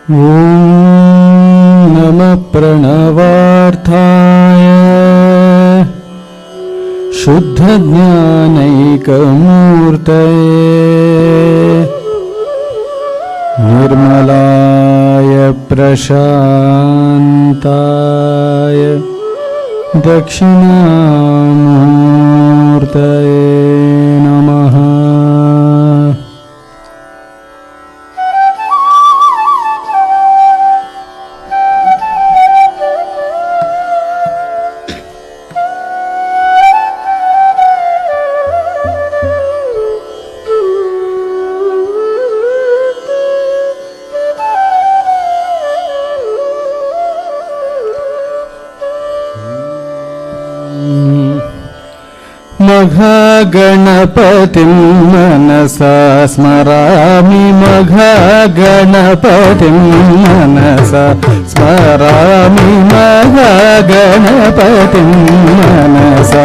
ॐ नमः प्रणवार्थाय शुद्धज्ञानैकमूर्तये निर्मलाय प्रशान्ताय दक्षिणामूर्तये नमः। मघगणपतिं मनसा स्मरामि मघगणपतिं मनसा स्मरामि मघगणपतिं मनसा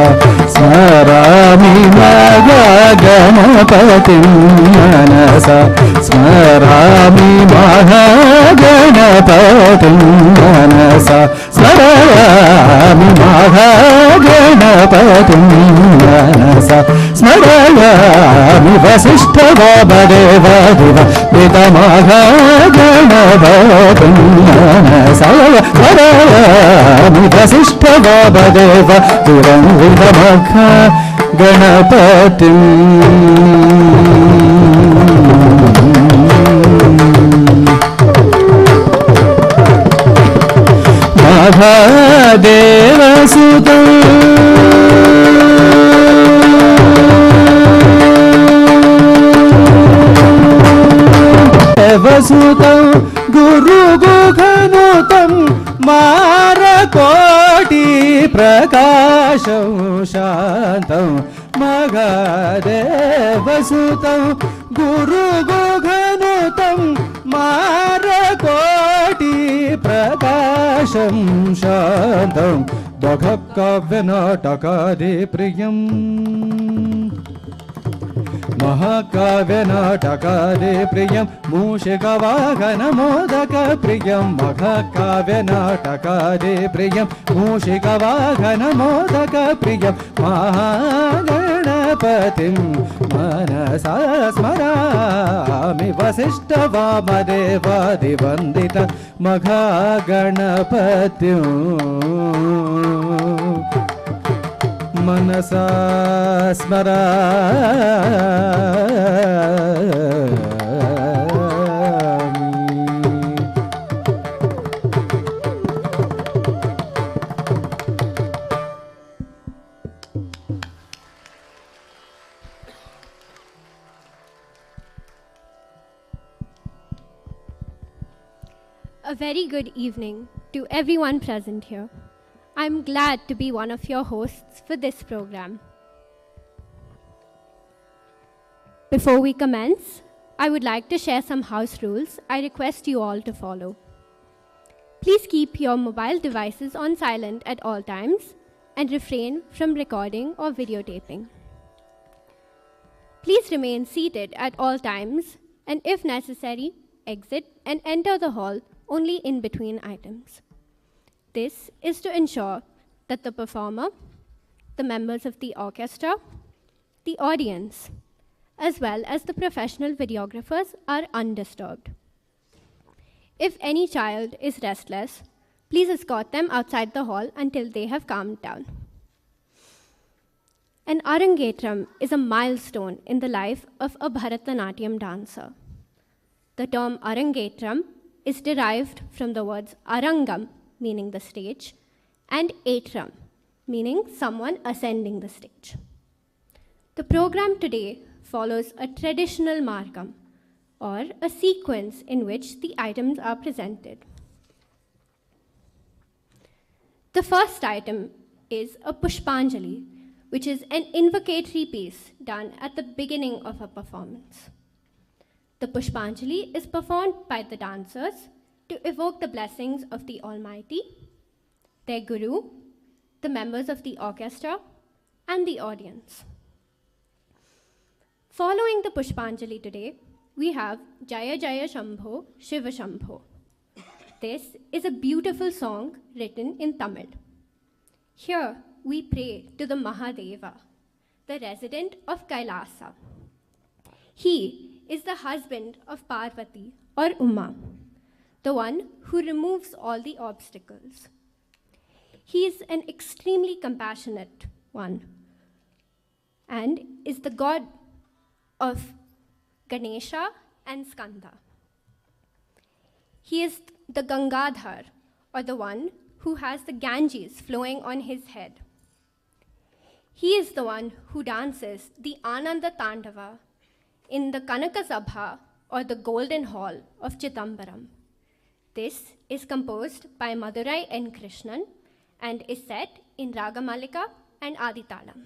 स्मरामि मघगणपतिं मनसा स्मरामि मघगणपतिं मनसा स्मरामि मघगणपतिं मनसा स्मरामि वसिष्ठवामदेवादिव पितामहगणपतिं मनसा स्मरामि वसिष्ठवामदेव गणपतिं महादेवसुतं देवसुतं गुरुगुघनुतं मारकोटि प्रकाशं शान्तं महादेवसुतं गुरुगुघनुतं मारकोटि प्रकाशं शान्तं महाकाव्यनाटकादिप्रियम् महाकाव्यनाटकादिप्रियं मूषिकवाहनमोदकप्रियं महाकाव्यनाटकादिप्रियं मूषिकवाहनमोदकप्रियं महागणपतिं मनसा स्मरामि वसिष्ठवामदेवादिवन्दित महागणपतिं मनसा स्मरामि। A very good evening to everyone present here. I'm glad to be one of your hosts for this program. Before we commence, I would like to share some house rules I request you all to follow. Please keep your mobile devices on silent at all times and refrain from recording or videotaping. Please remain seated at all times and if necessary, exit and enter the hall only in between items. This is to ensure that the performer, the members of the orchestra, the audience, as well as the professional videographers are undisturbed. If any child is restless, please escort them outside the hall until they have calmed down. An Arangetram is a milestone in the life of a Bharatanatyam dancer. The term Arangetram is derived from the words Arangam, meaning the stage, and Atram, meaning someone ascending the stage. The program today follows a traditional margam, or a sequence in which the items are presented. The first item is a Pushpanjali, which is an invocatory piece done at the beginning of a performance. The Pushpanjali is performed by the dancers to evoke the blessings of the Almighty, their Guru, the members of the orchestra, and the audience. Following the Pushpanjali today, we have Jaya Jaya Shambho, Shiva Shambho, This is a beautiful song written in Tamil. Here we pray to the Mahadeva, the resident of Kailasa. He is the husband of Parvati or Uma, the one who removes all the obstacles. He is an extremely compassionate one and is the god of Ganesha and Skanda. He is the Gangadhar, or the one who has the Ganges flowing on his head. He is the one who dances the Ananda Tandava in the Kanaka Sabha, or the Golden Hall of Chidambaram. This is composed by Madurai N. Krishnan and is set in Ragamalika and Aditalam.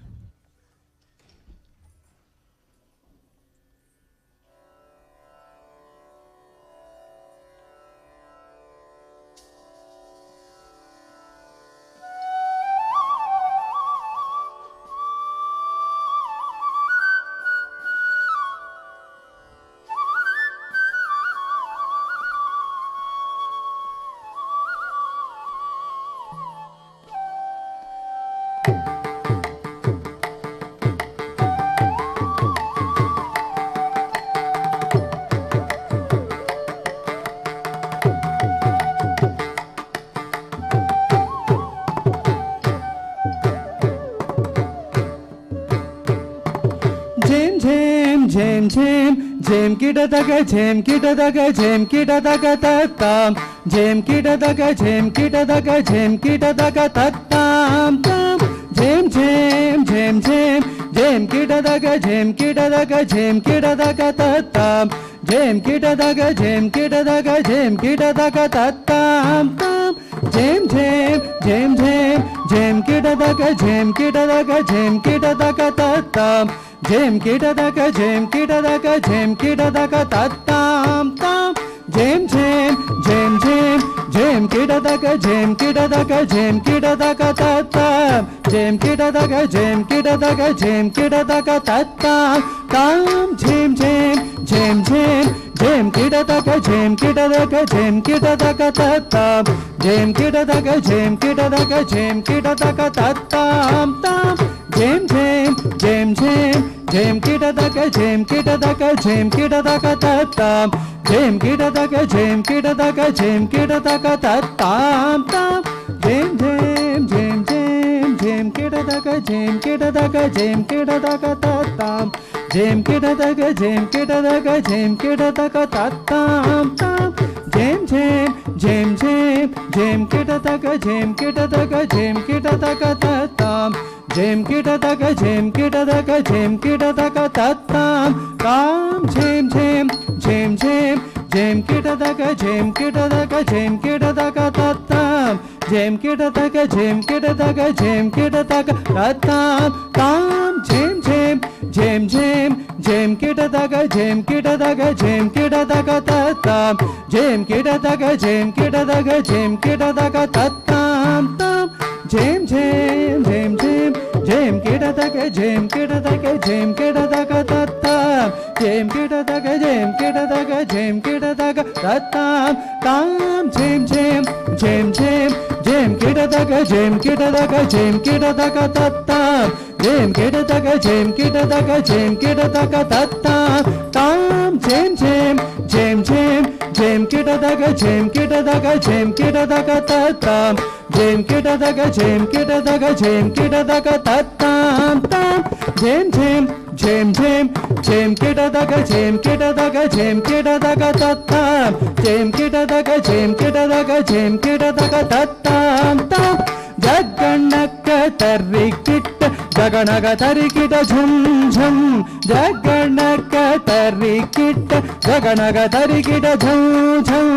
Jam kita daga jam kita daga jam kita daga tatam jam kita daga jam kita daga jam kita daga tatam tam jam jam jam jam jam kita daga jam kita daga jam kita daga tatam jam kita daga jam kita daga jam kita daga tatam tam jam jam jam jam jam kita daga jam kita daga jam kita daga tatam jam kita daga jam kita daga jam kita daga tatam tam jam jam jam jam jam kita daga jam kita daga jam kita daga tatam jam kita daga jam kita daga jam kita daga tatam tam jam jam jam jam jam kita daga jam kita daga jam kita daga tatam jam kita daga jam kita daga jam kita daga tatam tam jam jam jam jam jam kita daga jam kita daga jam kita daga tatam jam kita daga jam kita daga jam kita daga tatam tam jam jam jam jam jam kita daga jam kita daga jam kita daga tatam jam kita daga jam kita daga jam kita daga tatam tam jam jam jam jam jam kita daga jam kita daga jam kita daga tatam jam kita daga jam kita daga jam kita daga tatam tam jam jam jam jam jam kita daga jam kita daga jam kita daga tatam jam kita daga jam kita daga jam kita daga tatam tam jam jam jam jam jam kita daga jam kita daga jam kita daga tatam jam kita daga jam kita daga jam kita daga tatam tam jam jam jam jam jam kita daga jam kita daga jam kita daga tatam jam kita daga jam kita daga jam kita daga tatam tam jam jam jam jam jam kita daga jam kita daga jam kita daga tatam jam kita daga jam kita daga jam kita daga tatam tam jam jam jam jam jam kita daga jam kita daga jam kita daga tatam jam kita daga jam kita daga jam kita daga tatam tam jam jam jam jam jam kita daga jam kita daga jam kita daga tatam jam kita daga jam kita daga jam kita daga tatam tam jaganaka tarikita jaganaga tarikita jhum jhum jaganaka tarikita jaganaga tarikita jhum jhum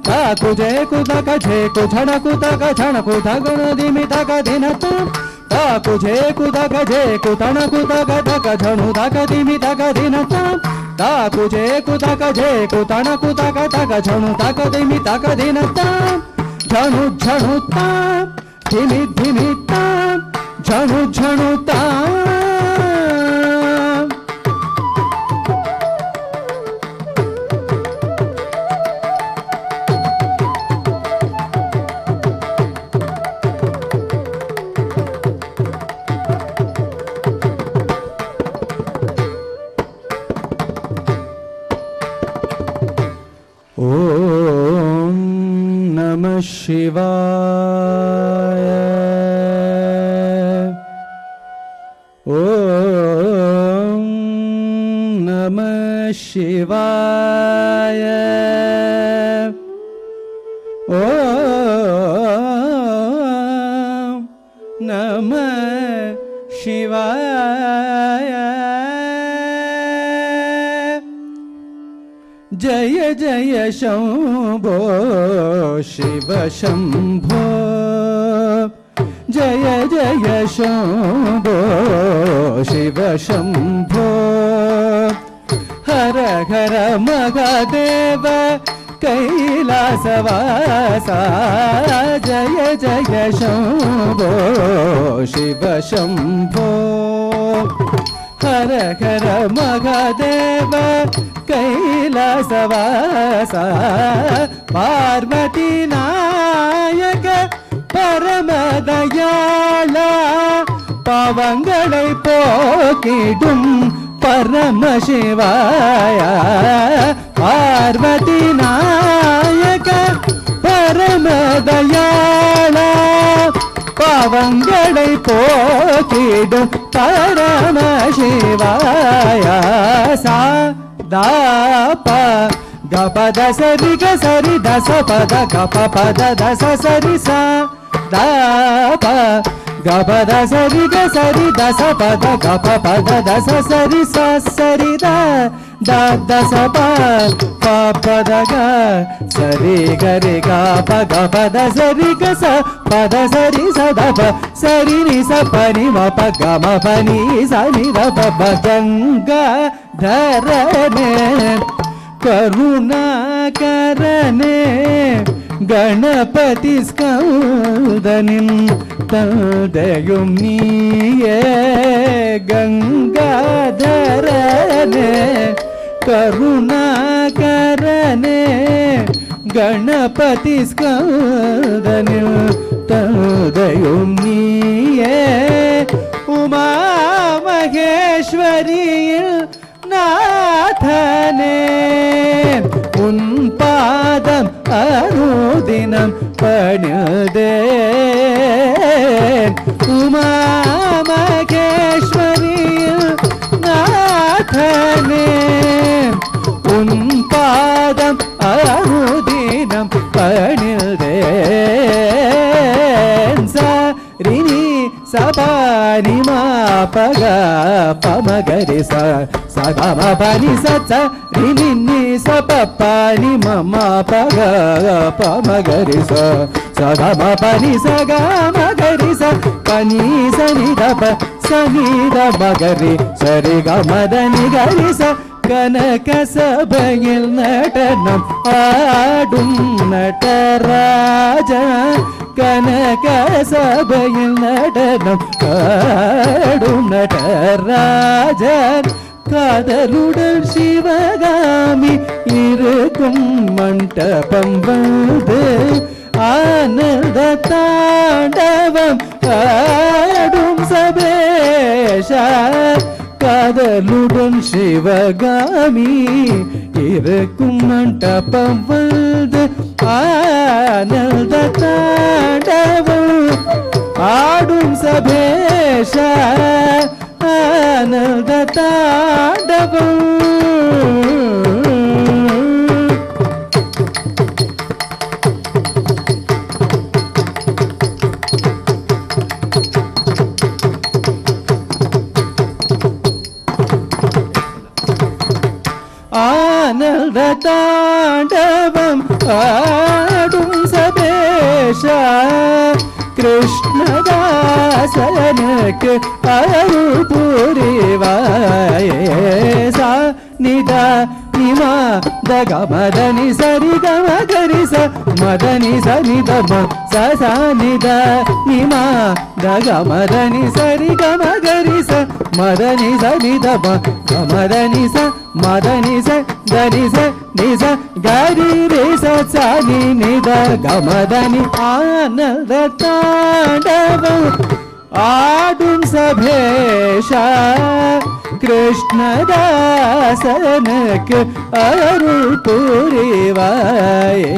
taku je kudaka je ku jhana kudaka jhana kudaka dimi taka dinatam taku je kudaka je ku tana kudaka taka jhanu taka dimi taka dinatam taku je kudaka je ku tana kudaka taka jhanu taka dimi taka dinatam jhanu jhanu tam dhimi dhimi tam jhanu jhanu tam Namah Shivaya. Om Namah Shivaya. Om Namah Shivaya. Jaya Jaya Shambho Shiva Shambho. Jaya Jaya Shambho Shiva Shambho. Hara Hara Mahadeva Kailasavasa. Jaya Jaya Shambho Shiva Shambho. Hara Hara Mahadeva Kailasavasa. Parvati Nayaka Paramadayala. Pavangalai pokidum Paramashivaya. Parvati Nayaka Paramadayala. Pavangalai pokidum Paramashivaya. Sa da pa ga pa da sa ri ga sa ri da sa pa da ga pa pa da da sa sa ri sa da pa ga pa da sa ri ga sa ri da sa pa da ga pa pa da da sa sa ri da da da sa pa pa pa da ga sa ri ga pa da sa ri ga sa pa da sa ri sa da pa sa ri ni sa pa ni ma pa ga ma pa ni sa ni da pa pa ganga dharane Karunaakarane Ganapati Skandanim Taldayum Niye Gangadharane Karunaakarane Ganapati Skandanim Taldayum Niye Uma Maheshwariyil Nathane un padam anudinam panyaden Uma Maheshwariyil Nathane un padam anudinam panyaden Sa rini sa pa ni ma pa ga pa ma ga re sa sa ga ma pa ni sa sa ri ni ni sa pa pa ni ma ma pa ga ma ga re sa sa ga ma pa ni sa ga ma ga re sa pa ni sa ni da ma ga re sa re ga ma da ni ga re sa Kanaka Sabayil Natanam Adum Nataraja Kanaka Sabayil Natanam Adum Nataraja Kadaludan Shivagami Irukum Mantapam Vande Ananda Tandavam Adum Sabesha Kadaludan Shivagami Irukum Mantapam Vande Ananda Tandavam Adum Sabesha Ananda Tandavam Ananda Tandavam Adum Sabesha Krishna Dasanak Arupurivaye Sa Nida Nima Daga Madani Sari Gama Garisa Madani Sari Dama Sa Sa Nida Nima Daga Madani Sari Gama Garisa Madani Sari Dama Madani Sa Madani Sa Dani Sa Nisa Gari Risa Sani Nida Gamadani Ananda Tandavam Adum Sabesha Krishna Dasanak Arupurivaye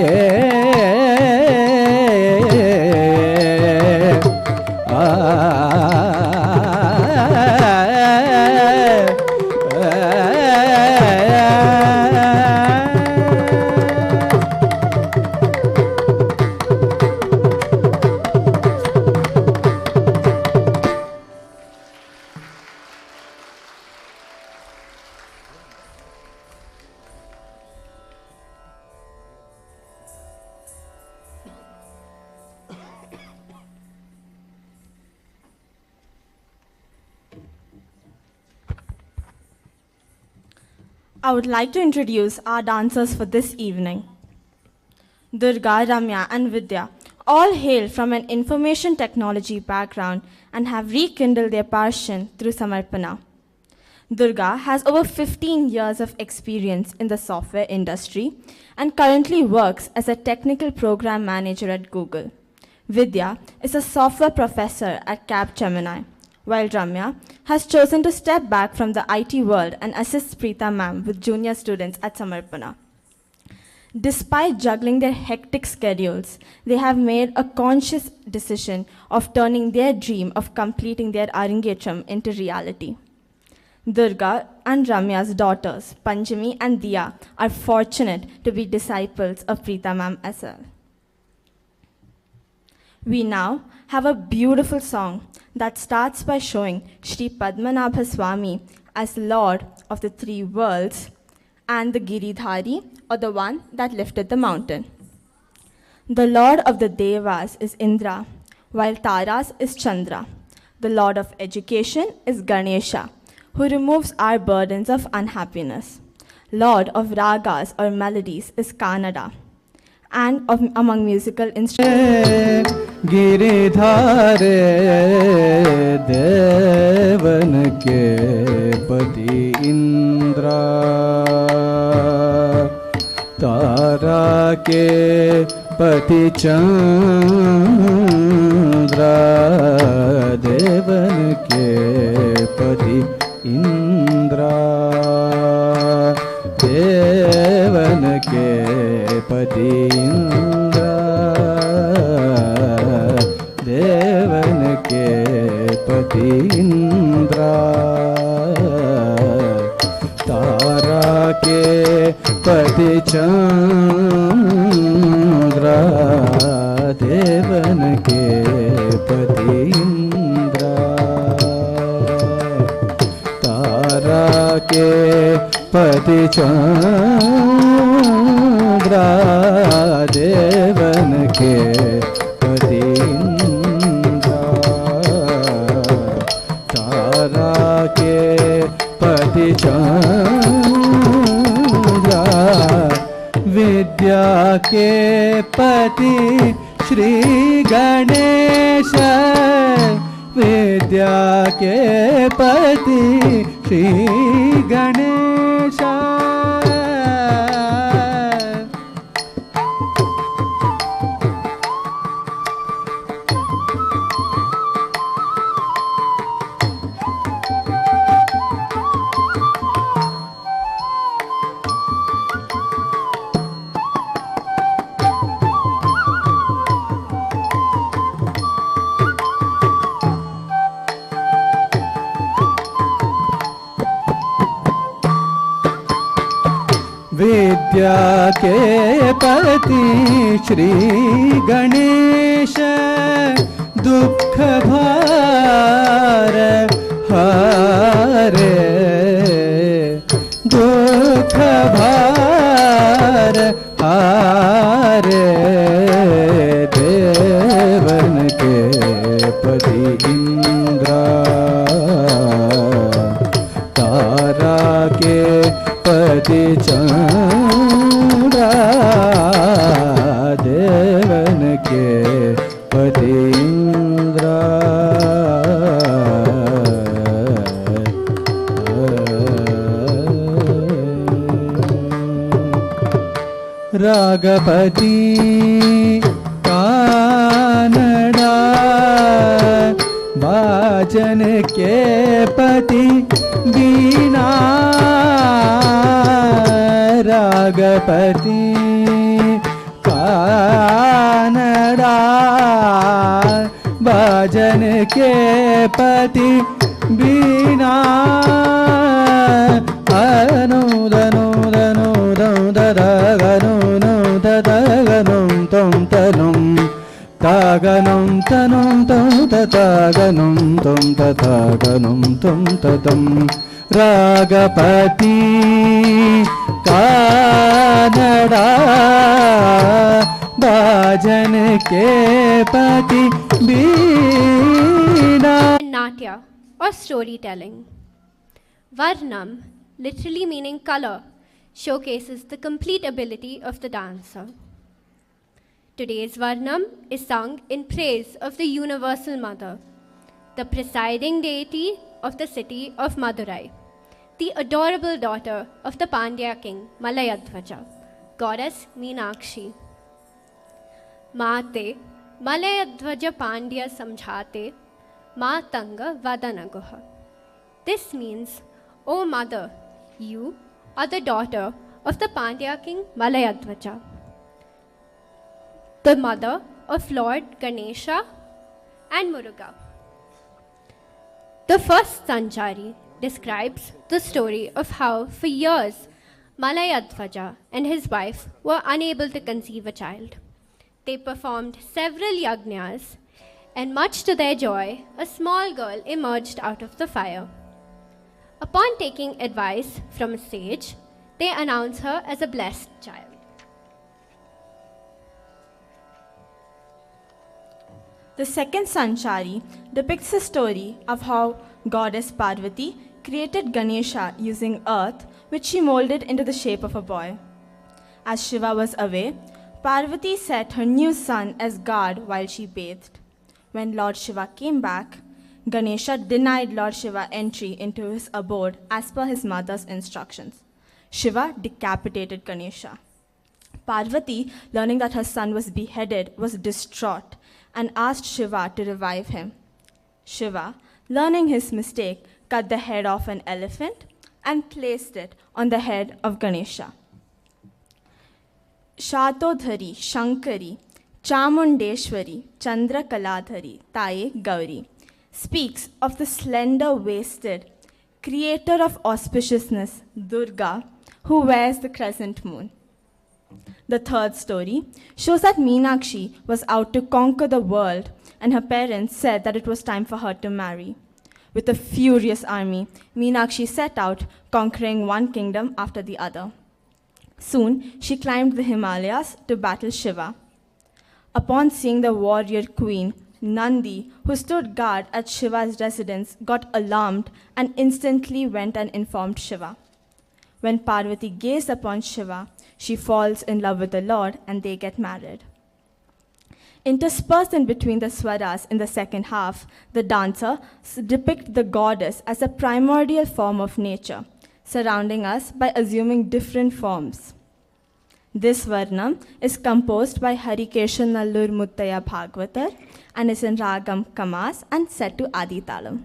I would like to introduce our dancers for this evening. Durga, Remya and Vidya all hail from an information technology background and have rekindled their passion through Samarpana. Durga has over 15 years of experience in the software industry and currently works as a technical program manager at Google. Vidya is a software professor at Capgemini, while Remya has chosen to step back from the IT world and assist Preeta ma'am with junior students at Samarpana. Despite juggling their hectic schedules, they have made a conscious decision of turning their dream of completing their Arangetram into reality. Durga and Ramya's daughters, Panchami and Diya, are fortunate to be disciples of Preeta ma'am as well. We now have a beautiful song that starts by showing Shri Padmanabha Swami as Lord of the three worlds and the Giridhari, or the one that lifted the mountain. The Lord of the Devas is Indra, while Taras is Chandra. The Lord of education is Ganesha, who removes our burdens of unhappiness. Lord of ragas or melodies is Kannada, and among musical instruments, गिरिधारे देवन के पति इंद्रा तारा के पति चंद्रा देवन के पति इंद्रा देवन के पति इंद्रा देवन के पति इंद्रा तारा के पति चंद्रा देवन के पति इंद्रा तारा के पति चंद्रा देवन के पति इंद्रा तारा के पति चंद्रा विद्या के पति श्री गणेश विद्या के पति श्री गणेश विद्या के पति श्री गणेश दुख भार हारे दुख भार हारे देवन के पति इंद्रा तारा के पति चंद्रा देवन के पति इंद्रा रागपति कानड़ा बाजन के पति बीना रागपति कानड़ा बाजन के पति बीना अनुदनु दनु ददगनु ददगनु तं तनुं तागनं तनुं तं ततागनं तं ततागनं तं ततं रागपति कानड़ा बाजन के पति बीना. Natya or storytelling. Varnam, literally meaning color, showcases the complete ability of the dancer. Today's Varnam is sung in praise of the Universal Mother, the presiding deity of the city of Madurai, the adorable daughter of the Pandya king Malayadhvaja, goddess Meenakshi. Mate Malayadhvaja Pandya Samjhate Matanga Vadanaguha. This means, O Mother, you are the daughter of the Pandya king Malayadhvaja, the mother of Lord Ganesha and Muruga. The first Sanchari describes the story of how, for years, Malayadhvaja and his wife were unable to conceive a child. They performed several yajnas, and much to their joy, a small girl emerged out of the fire. Upon taking advice from a sage, they announce her as a blessed child. The second Sanchari depicts a story of how goddess Parvati created Ganesha using earth, which she molded into the shape of a boy. As Shiva was away, Parvati set her new son as guard while she bathed. When Lord Shiva came back, Ganesha denied Lord Shiva entry into his abode as per his mother's instructions. Shiva decapitated Ganesha. Parvati, learning that her son was beheaded, was distraught and asked Shiva to revive him. Shiva, learning his mistake, cut the head off an elephant and placed it on the head of Ganesha. Shatodhari, Shankari, Chamundeshwari, Chandra Kaladhari, Taye Gauri speaks of the slender-waisted creator of auspiciousness, Durga, who wears the crescent moon. The third story shows that Meenakshi was out to conquer the world, and her parents said that it was time for her to marry. With a furious army, Meenakshi set out, conquering one kingdom after the other. Soon, she climbed the Himalayas to battle Shiva. Upon seeing the warrior queen, Nandi, who stood guard at Shiva's residence, got alarmed and instantly went and informed Shiva. When Parvati gazed upon Shiva, she falls in love with the Lord and they get married. Interspersed in between the swaras in the second half, the dancers depict the goddess as a primordial form of nature, surrounding us by assuming different forms. This Varnam is composed by Harikeshan Nallur Muttaya Bhagavatar and is in Ragam Kamas and set to Adi Talam.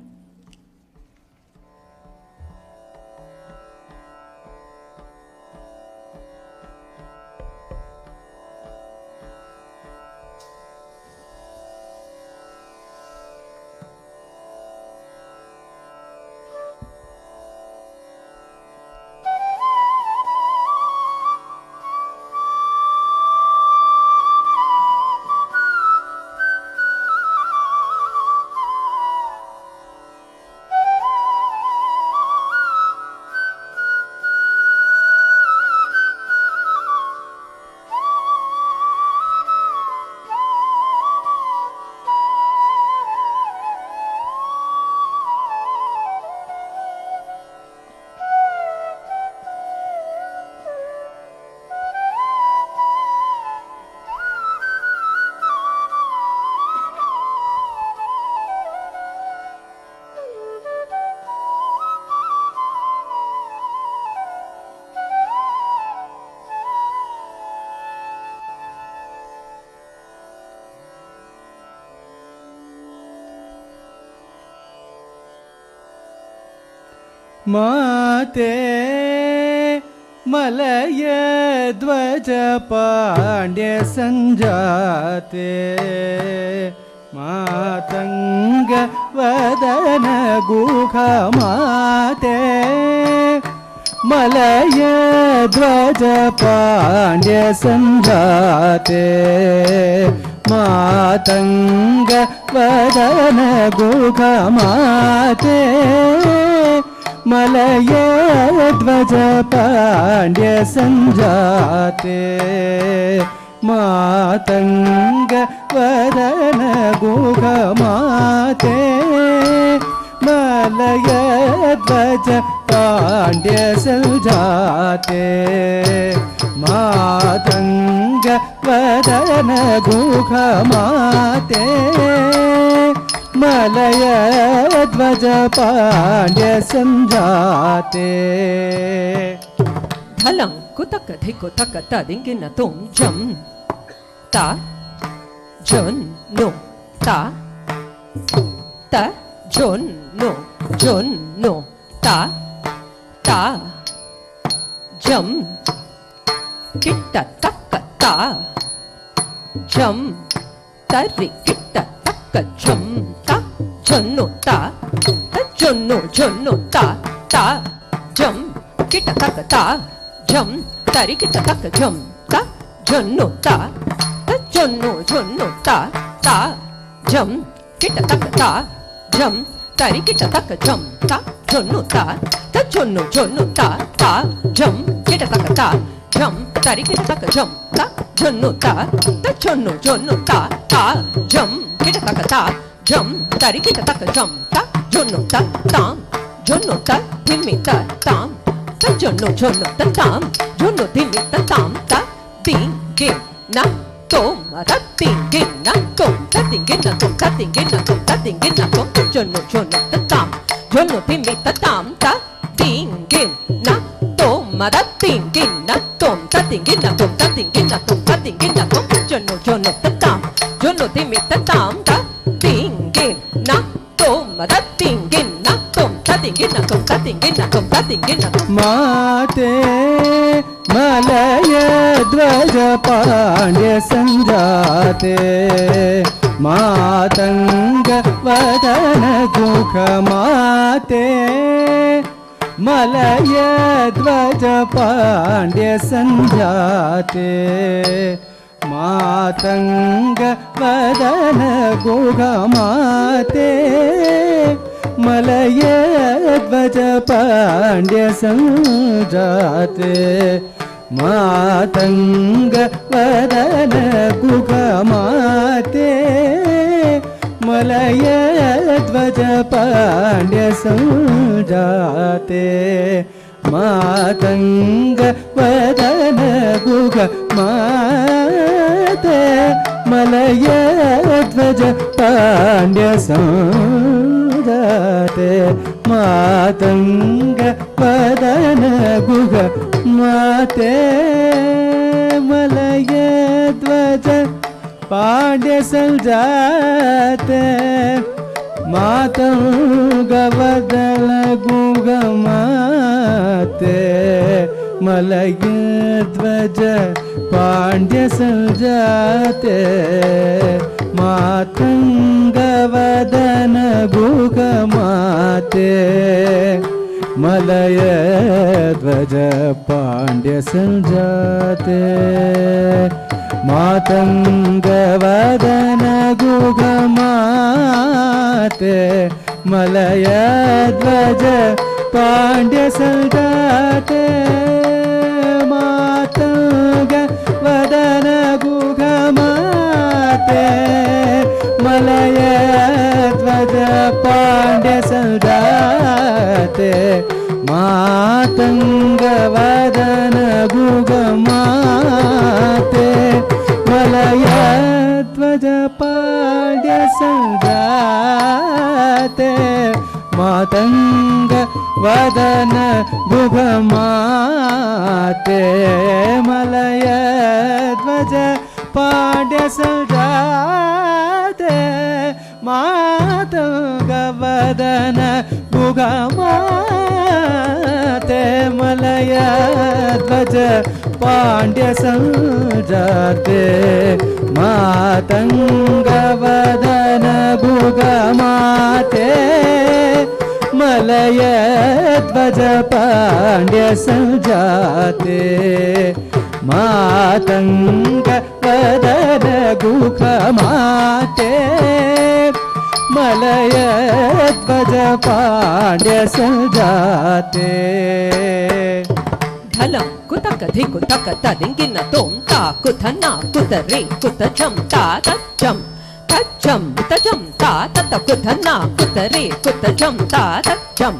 Mate Malaya Dvaja Pandya Sanjate Matanga Vadana Gukha Mate Malaya Dvaja Pandya Sanjate Matanga Vadana Gukha Mate Malaya Dvaja Pandya Sanjate Matanga Vadana Gukha Mate Malaya Dvaja Pandya संजाते Matang वदन गुख माते Malay ध्वज पांड्य संजाते धलं कुतक धिकुतक तदिंगिन तुम जम ता जन no ता ता जन no ता ता जम किट्टा तक ता जम तरी किट्टा तक जम ता जन्नो ता जन्नो ता ता जम किट्टा तक ता जम तरी किट्टा तक जम ता जन्नो ता जन्नो ता ता जम किट्टा तक ता जम तरी किट्टा तक जम ता जन्नो ता जन्नो ता ता जम किट्टा तक ता जम तरी किट्टा तक जम ता जन्नो ता जन्नो ता ता जम किट्टा तक ता जम तरी किट्टा तक जम ता जन्नो ता ताम जन्नो ता धिम्मी ता ताम ता जन्नो ता ताम जन्नो धिम्मी ता ताम ता तिंगे ना तोम ता तिंगे ना तोम ता तिंगे ना तोम ता तिंगे ना तोम ता तिंगे ना तोम ता जन्नो ता ताम जन्नो धिम्मी ता ताम ता तिंगे ना तोम ता तिंगे ना तोम ता तिंगे ना तोम ता तिंगे ना तोम ता तिंगे ना तोम ता जन्नो ता ताम जन्नो धिम्मी ता ताम ता तिंगे ना तोम ता तिंगे ना तोम ता तिंगे ना तोम ता तिंगे ना तोम ता तिंगे ना माते मलय ध्वज पांड्य संजाते मातंग वदन गुख माते मलय ध्वज पांड्य संजाते मातंग वदन गुख माते मलय ध्वज पांड्य संजाते मातंग वदन गुख माते मलय ध्वज पांड्य संजाते मातंग वदन गुख माते मलय ध्वज पांड्य संजाते मातंग वदन गुख माते मलय ध्वज पांड्य संजाते मातंग वदन गुख माते मलय ध्वज पांड्य संजाते मातंग वदन गुख माते मलय ध्वज पांड्य संजाते मातंग वदन गुख माते मलय ध्वज पांड्य संजाते मातंग वदन गुख माते मलय ध्वज पांड्य संजाते मातंग वदन गुख माते मलय ध्वज पांड्य संजाते मातंग वदन गुख माते मलय ध्वज पांड्य संजाते मातंग वदन गुख माते मलय ध्वज पांड्य संजाते मातंग वदन गुख माते मलय ध्वज पांड्य संजाते मातंग वदन गुख माते मलय ध्वज पांड्य संजाते धलं कुतक धिकुतक तदिंगिन तोम ता कुथना कुतरे कुतजम ता तजम तजम तजम ता तत कुथना कुतरे कुतजम ता तजम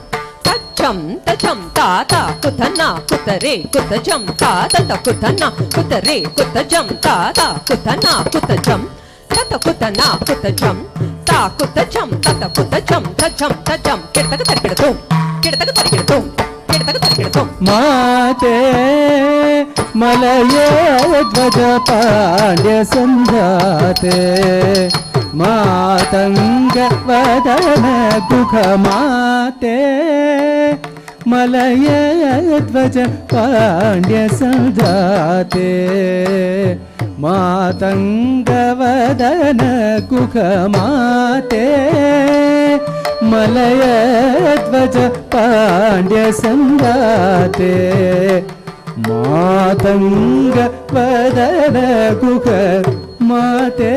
तजम तजम ta kuta na kuta re kuta jam ta ta kuta na kuta re kuta jam ta kuta na kuta jam ta kuta na kuta jam ta kuta jam ta kuta jam ta jam kedaka tarikidatu kedaka tarikidatu kedaka tarikidatu ಮಾತೆ ಮಲಯ ಧ್ವಜ ಪಾಂಡ್ಯ ಸಂಜಾತೆ ಮಾತಂಗ ವದನ ಗುಖ ಮಾತೆ ಮಲಯ ಧ್ವಜ ಪಾಂಡ್ಯ ಸಂಜಾತೆ ಮಾತಂಗ ವದನ ಗುಖ ಮಾತೆ ಮಲಯ ಧ್ವಜ ಪಾಂಡ್ಯ ಸಂಗಾತೆ ಮಾತಂಗ ವದನ ಗುಹ ಮಾತೆ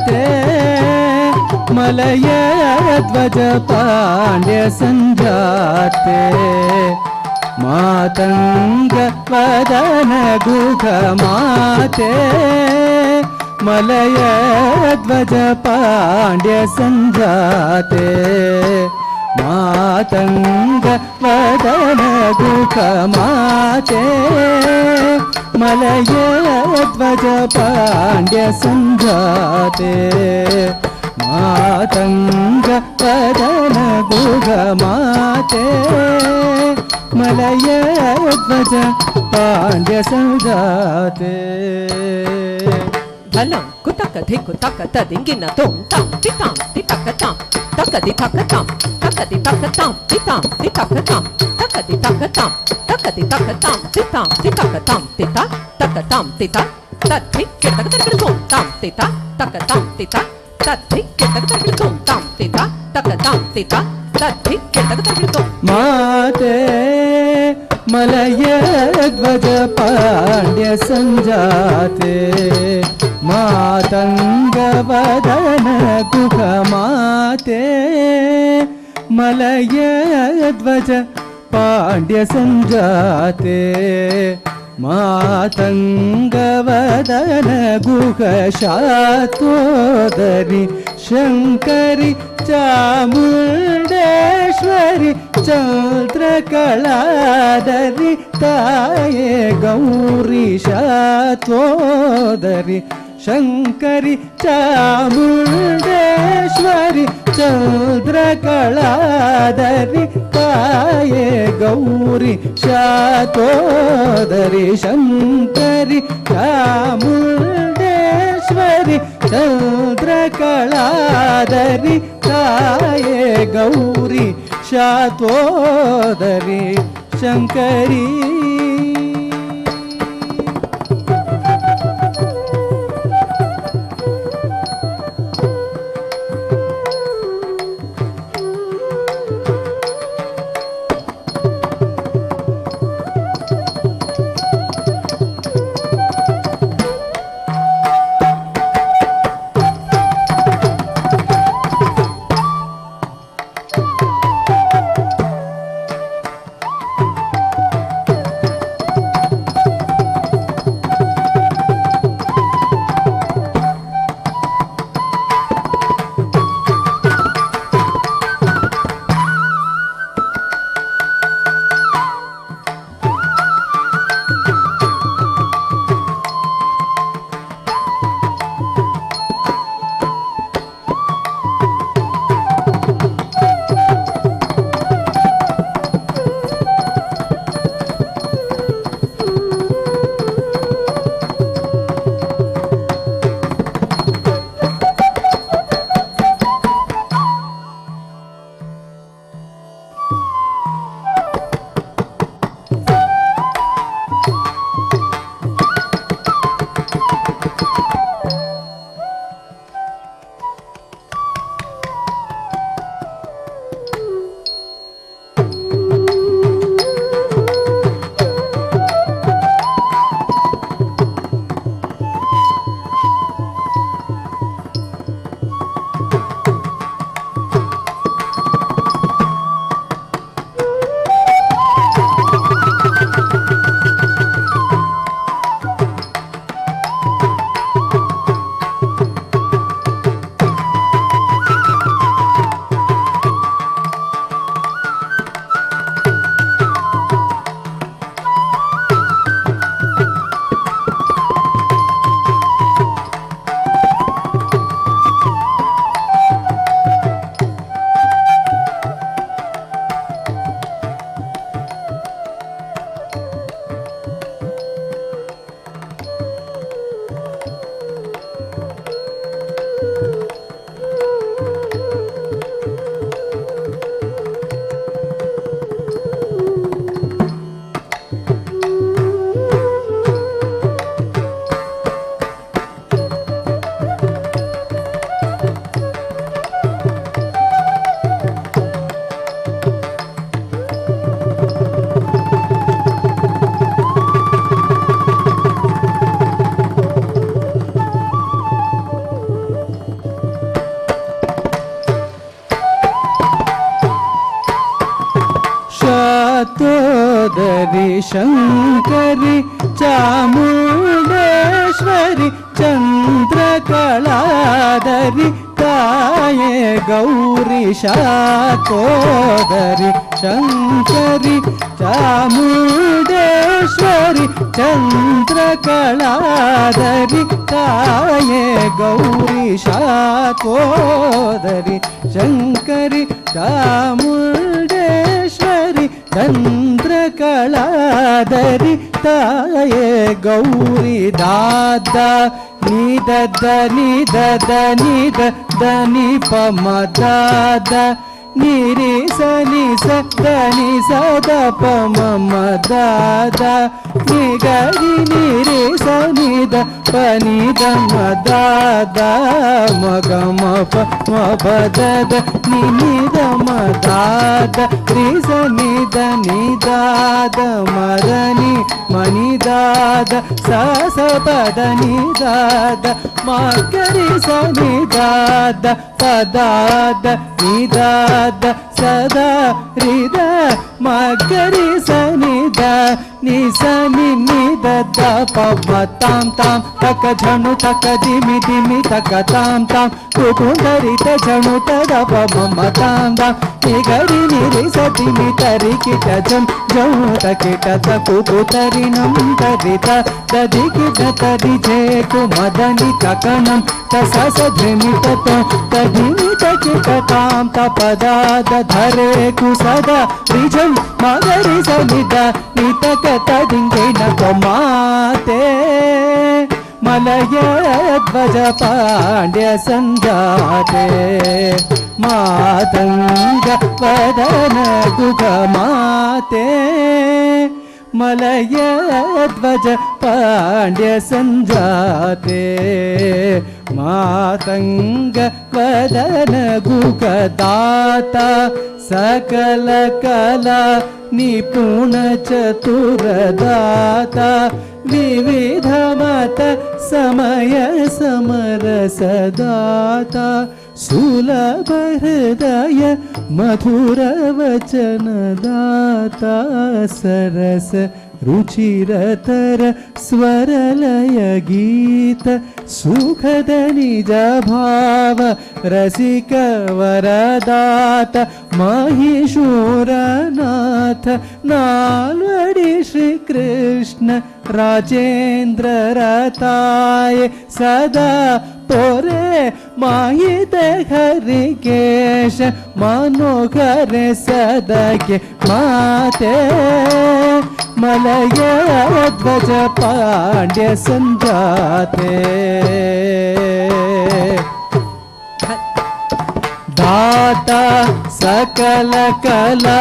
ಮಾತೆ ಮಲಯ ಧ್ವಜ ಪಾಂಡ್ಯ ಸಂಜಾತೆ ಮಾತಂಗ ವದನ ಗುಹ ಮಾತೆ ಮಲಯ ಧ್ವಜ ಪಾಂಡ್ಯ ಸಂಜಾತೆ ಮಾತಂಗ ವದನ ಗುಹ ಮಾತೆ ಮಲಯ ಧ್ವಜ ಪಾಂಡ್ಯ ಸಂಜಾತೆ ಮಾತಂಗ ವದನ ಗುಹ ಮಾತೆ ಮಲಯ ಧ್ವಜ ಪಾಂಡ್ಯ ಸಂಜಾತೆ ಧಲಂ ಕುತಕ ಧಿಕು ತಕ ತದಿಂಗಿನ ತೋಂ ತಾಂ ತಿತಾಂ ತಿತಕ ತಾಂ ತಕದಿ ತಕ ತಾಂ ತಕದಿ ತಕ ತಾಂ ತಿತಾಂ ತಿತಕ ತಾಂ ತಕದಿ ತಕ ತಾಂ ತಕದಿ ತಕ ತಾಂ ತಿತಾಂ ತಿತಕ ತಾಂ ತಿತ ತಕ ತಾಂ ತಿತ ತದ್ಧಿ ಕೆತಕ ತಕ ತೋಂ ತಾಂ ತಿತ ತಕ ತಾಂ ತಿತ ತದ್ಧಿ ಕೆತಕ ತಕ ತೋಂ ತಾಂ ತಿತ ತಕ ತಾಂ ತಿತ ತದ್ಧಿ ಕೆತಕ ತಕ ತೋಂ ಮಾತೆ ಮಲಯ ಧ್ವಜ ಪಾಂಡ್ಯ ಸಂಜಾತೆ ಮಾತಂಗ ವದನ ಗುಹ ಮಾತೆ ಮಲಯ ಧ್ವಜ ಪಾಂಡ್ಯ ಸಂಜಾತೆ ಮಾತಂಗ ವದನ ಗುಹ ಶಾತೋದರಿ ಶಂಕರಿ ಚಾಮುಂಡೇಶ್ವರಿ ಚಂದ್ರಕಳಾದರಿ ತಾಯೇ ಗೌರಿ ಶಾತೋದರಿ ಶಂಕರಿ ಚಾಮುಂಡೇಶ್ವರಿ ಚಂದ್ರಕಳಾದರಿ ತಾಯೇ ಗೌರಿ ಶಾತೋದರಿ ಶಂಕರಿ ಚಾಮುಂಡೇಶ್ವರಿ ಚಂದ್ರಕಳಾದರಿ ತಾಯೇ ಗೌರಿ ಶಾತೋದರಿ ಶಂಕರಿ तोदरि शङ्करि चामुण्डेश्वरि चन्द्रकलाधरि ताये गौरी शाकोदरि शङ्करि चामुण्डेश्वरि चन्द्रकलाधरि ताये गौरी शाकोदरि शङ्करि चामुण्डेश्वरि चन्द्रकलाधरि ताये गौरी दादा निदद निदद निदद निपमदाद निरि सनि सदनि सद पमदाद निगरि निरि सनिद पनिद मदाद मगमप मबदद निनिद मदाद रिसनिद निदाद मरनि मनिदाद ससपद निदाद मगरि सनिदाद पदाद निदाद सदा हृद मगरि सनिद निसनि निदद पवतां तां तक झनु तक दिमि दिमि तक तां तां कुकुंदरित झनु तद पमतां तां निगरि निरि सदिमि तरि किट झं झं तकिट तकुतु तरिनं तरित दधि किट तरि झे कुमदनि तकनं तसस ध्रिमि ततो तधिमि तकिट तां तपदाद धरे कुसदा रिझं मगरि सनिद नितक तदिंगेन कोमाते मलय ध्वज पांड्य संजाते मातंग वदन गुगमाते मलय ध्वज पांड्य संजाते मातंग वदन गुगदाता सकल कला निपुण चतुरदाता विविध मत समय समरसदाता सुलभ हृदय मधुर वचन दाता सरस रुचिरतर स्वरलय गीत सुखद निज भाव रसिक वरदात महिषूरनाथ नाल्वडि श्री कृष्ण राजेन्द्र रताय सदा तोरे माहित हरिकेश मनोहर सदके माते मलय ध्वज पांड्य संजाते दाता सकल कला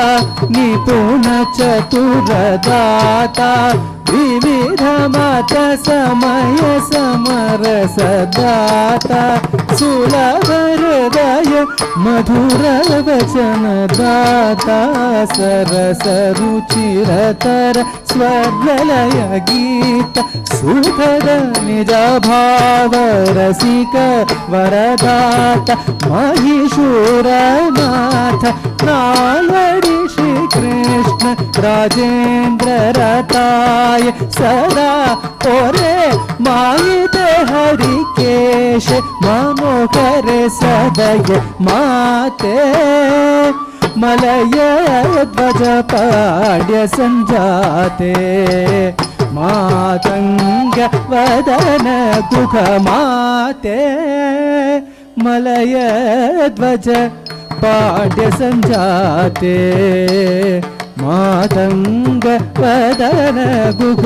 निपुण चतुर दाता विविध मत समय समरस दाता सुलभ हृदय मधुर वचन दाता सरस रुचिरतर स्वरलय गीत सुखद निज भाव रसिक वरदात महिषूरनाथ नाल्वडि श्री कृष्ण राजेन्द्र रताय सदा तोरे माहित हरिकेश मनोहर सदय माते मलय ध्वज पांड्य संजाते मातंग वदन गुख माते मलय ध्वज पांड्य संजाते मातंग वदन गुख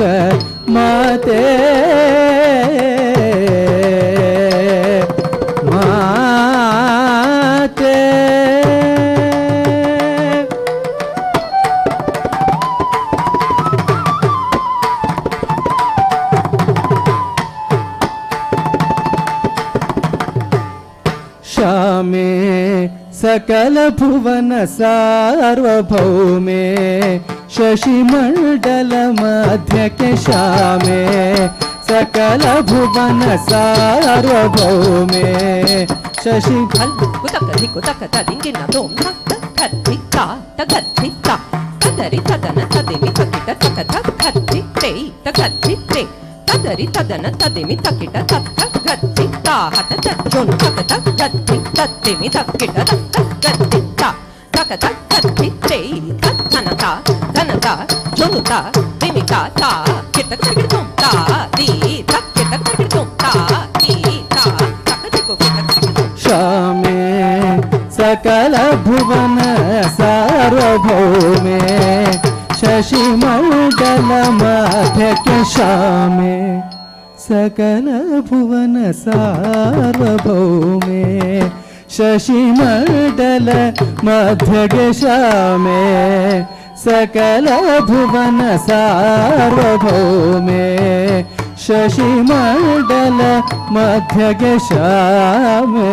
माते माते श्यामे सकल भुवन सार्वभौमे शशिमंडल मध्य के श्यामे सकल भुवन सार्वभौमे शशि कुतक धिक तक तदिंगिन तोम धक धक धिक ता तक धिक ता कदरि तद ತ್ರೇ ತಗತ್ತಿ ತ್ರೇ ತದರಿ ತದನ ತದಿಮಿ ತಕಿಟ ತತ್ತ ಗತ್ತಿ ತಾಹತ ತಜ್ಜೊನು ತಕತ ಗತ್ತಿ ತತ್ತಿಮಿ ತಕ್ಕಿಟ ತತ್ತ ಗತ್ತಿ ತಾ ತಕತ ಗತ್ತಿ ತ್ರೇ ತನ್ನತ ಧನತ ಜೊನುತ ದಿಮಿತ ತಾ ಕಿಟ ಕರ್ಗಿಡ್ತುಂ ತಾ ದಿ ತಕ್ಕಿಟ ಕರ್ಗಿಡ್ತುಂ ತಾ ದಿ ತಾ ತಕತಿಕೋ ಕಿಟ ಕರ್ಗಿಡ್ತುಂ ಶ್ಯಾಮೇ सकल भुवन सार्वभौमे शशिमण्डल मध्यके श्यामे सकल भुवन सार्वभौमे शशिमण्डल मध्यके श्यामे सकल भुवन सार्वभौमे शशिमण्डल मध्यके श्यामे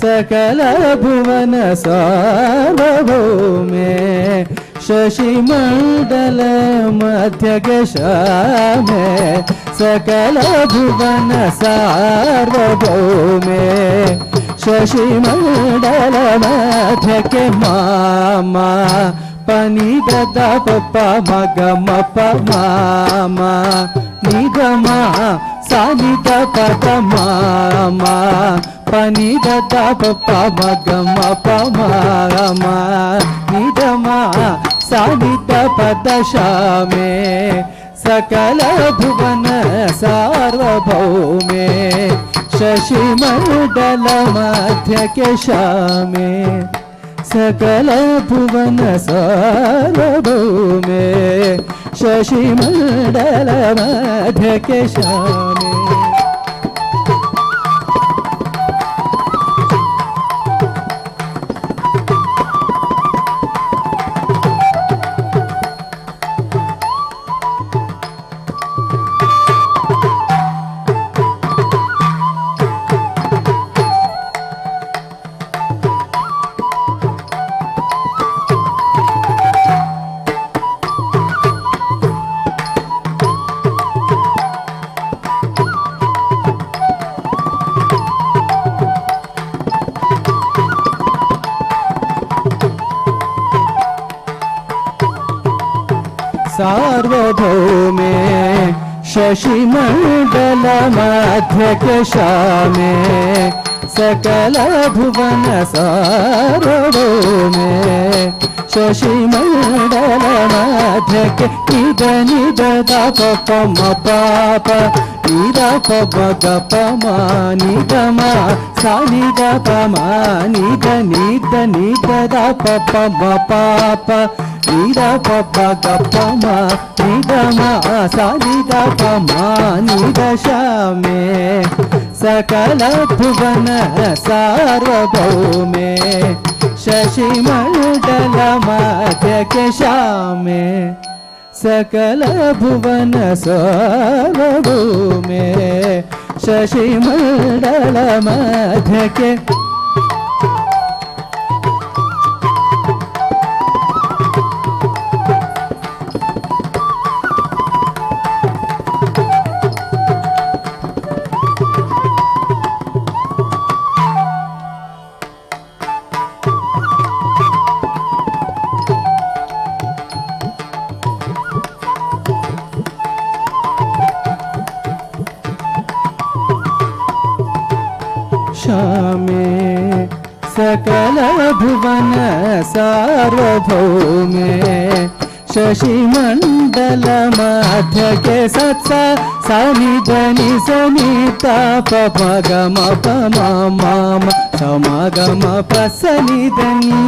सकल भुवन सार्वभौमे शशिमण्डल मध्यके श्यामे सकल भुवन सार्वभौमे शशिमण्डल मध्यके मामा पनी ददा पप्पा मगम पमामा निगमा सानिद पद मामा पनी ददा पप्पा मगम पमामा निगमा सानिद पद श्यामे सकल भुवन सार्वभौमे शशिमण्डल मध्यके श्यामे सकल भुवन सार्वभौमे शशिमण्डल मध्यके श्यामे सार्वभौमे शशिमण्डल मध्यके श्यामे सकल भुवन सार्वभौमे शशिमण्डल मध्यके निद निद द प म पाप निद प ग प म निद म सा निद प म निद निद निद द प म पाप निद प ग प म निद म सा निद प म निद श्यामे सकल भुवन सार्वभौमे शशिमण्डल मध्यके श्यामे सकल भुवन सार्वभौमे शशिमण्डल मध्यके श्यामे सकल भुवन सार्वभौमे शशिमण्डल मध्यके सत्सा सनिधनि सनिता प ग म प म म स म ग म प सनिधनि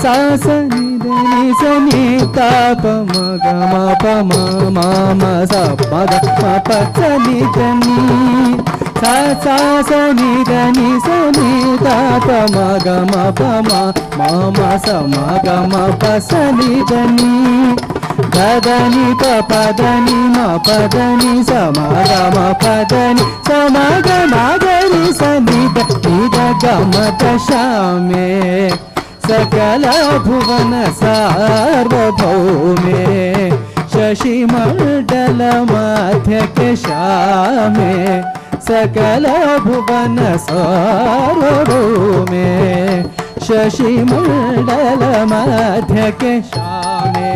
सा सनिधनि सनिता प म ग म प म म म स म ग म प सनिधनि सा सा सनिधनि सनिता प म ग म प म म म स म ग म प सनिधनि ददनि प पदनि म पदनि स म ग म पदनि स म ग म ग रि स निद निद ग म द श्यामे सकल भुवन सार्वभौमे शशिमण्डल मध्यके श्यामे सकल भुवन सार्वभौमे शशिमण्डल मध्य के श्यामे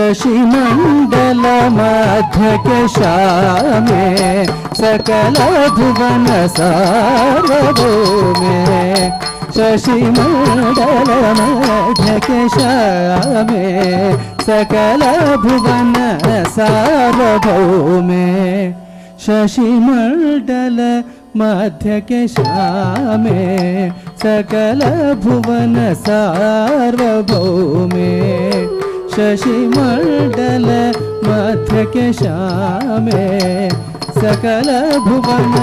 शशिमण्डल मध्य के श्यामे सकल भुवन सार्वभौमे शशिमण्डल मध्य के श्यामे सकल भुवन सार्वभौमे शशिमण्डल मध्य के श्यामे सकल भुवन सार्वभौमे शशिमण्डल मध्य के श्यामे सकल भुवन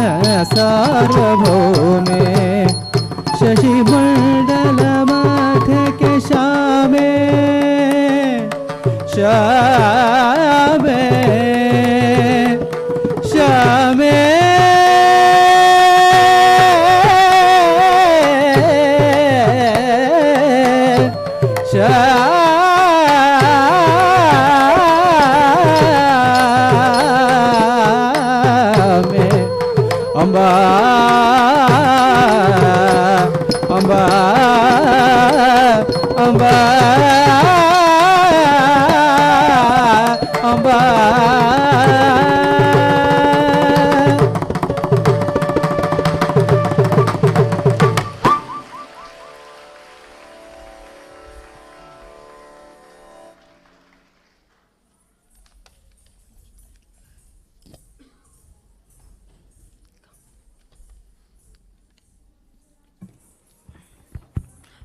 सार्वभौमे शशिमण्डल मध्य के श्यामे श्यामे श्यामे Amba Amba Amba Amba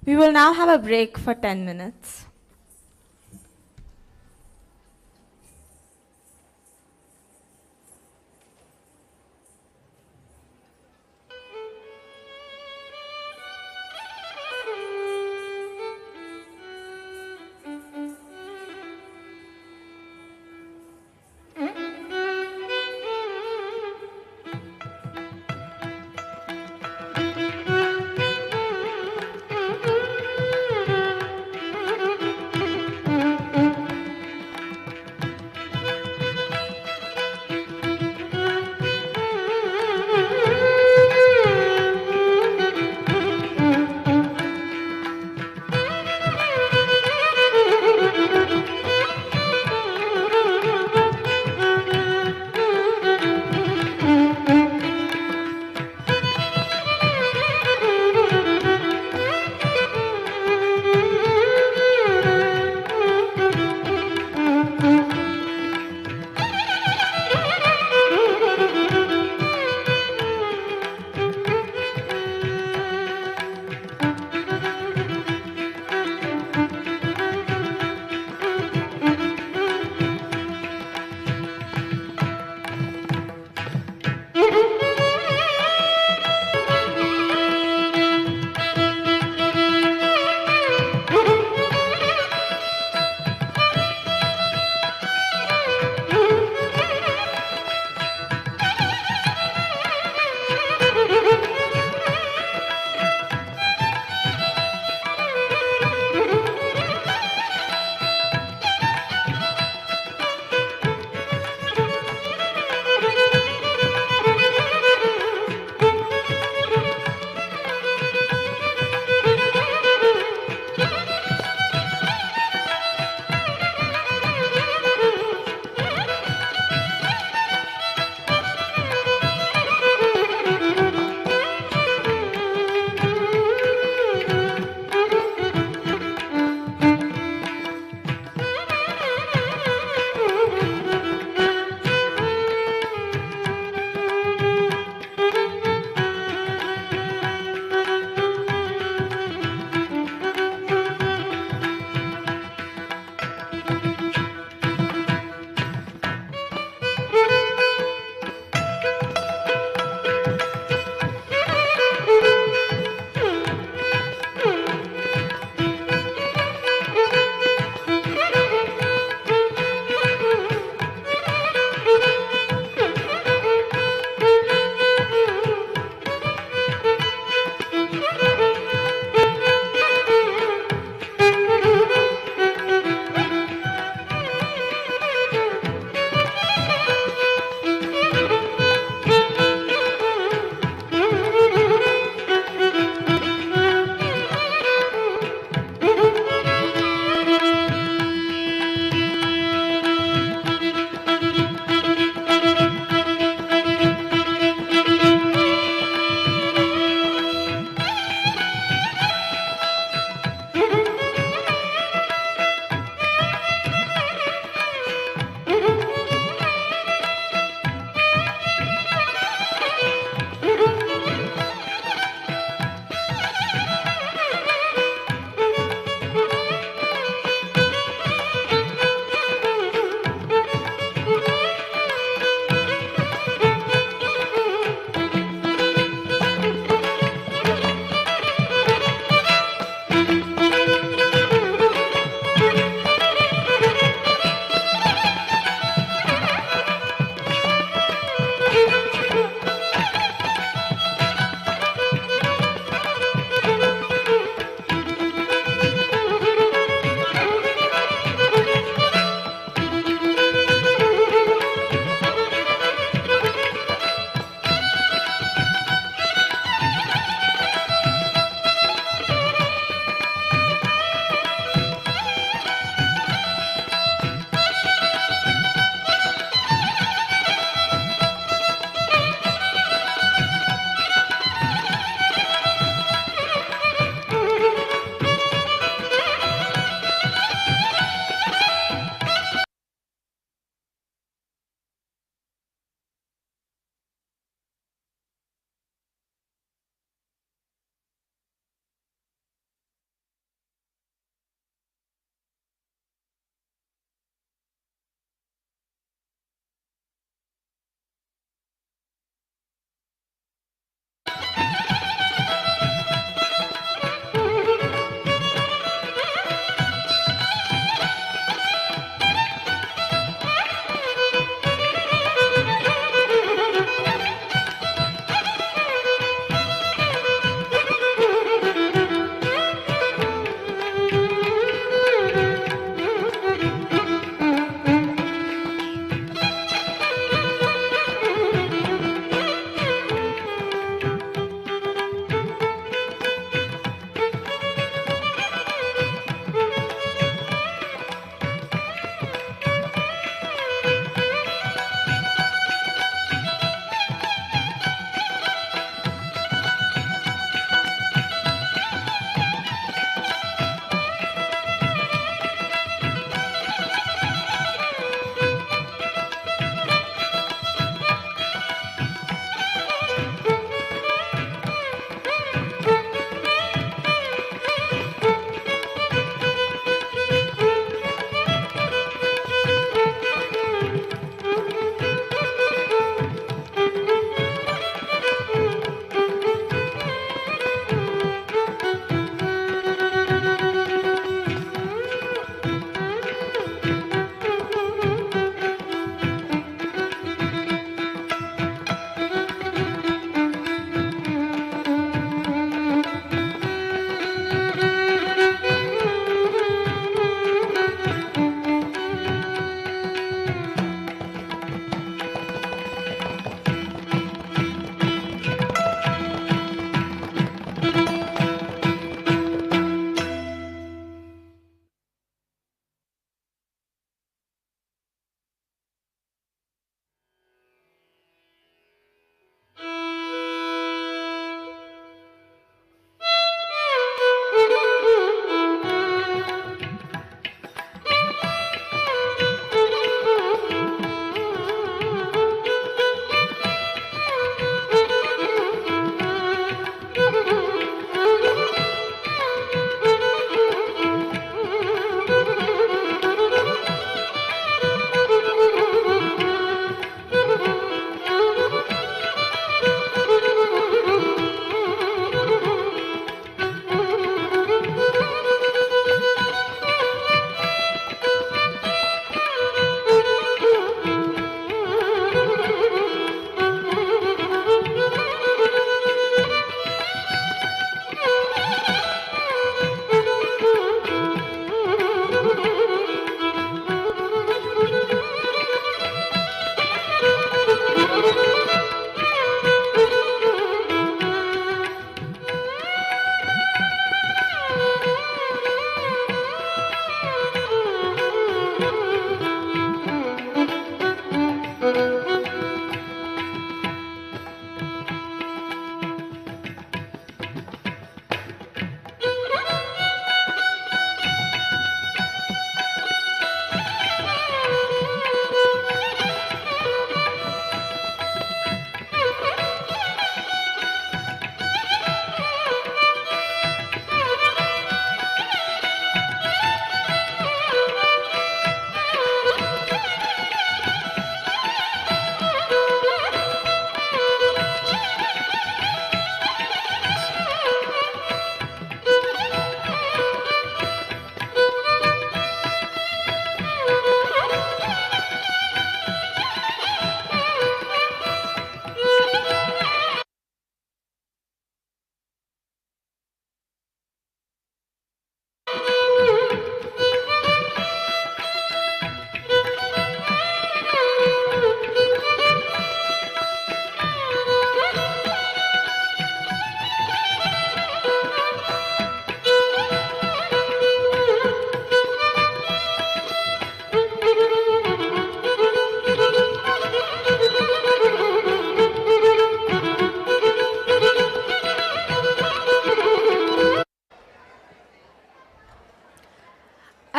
We will now have a break for 10 minutes.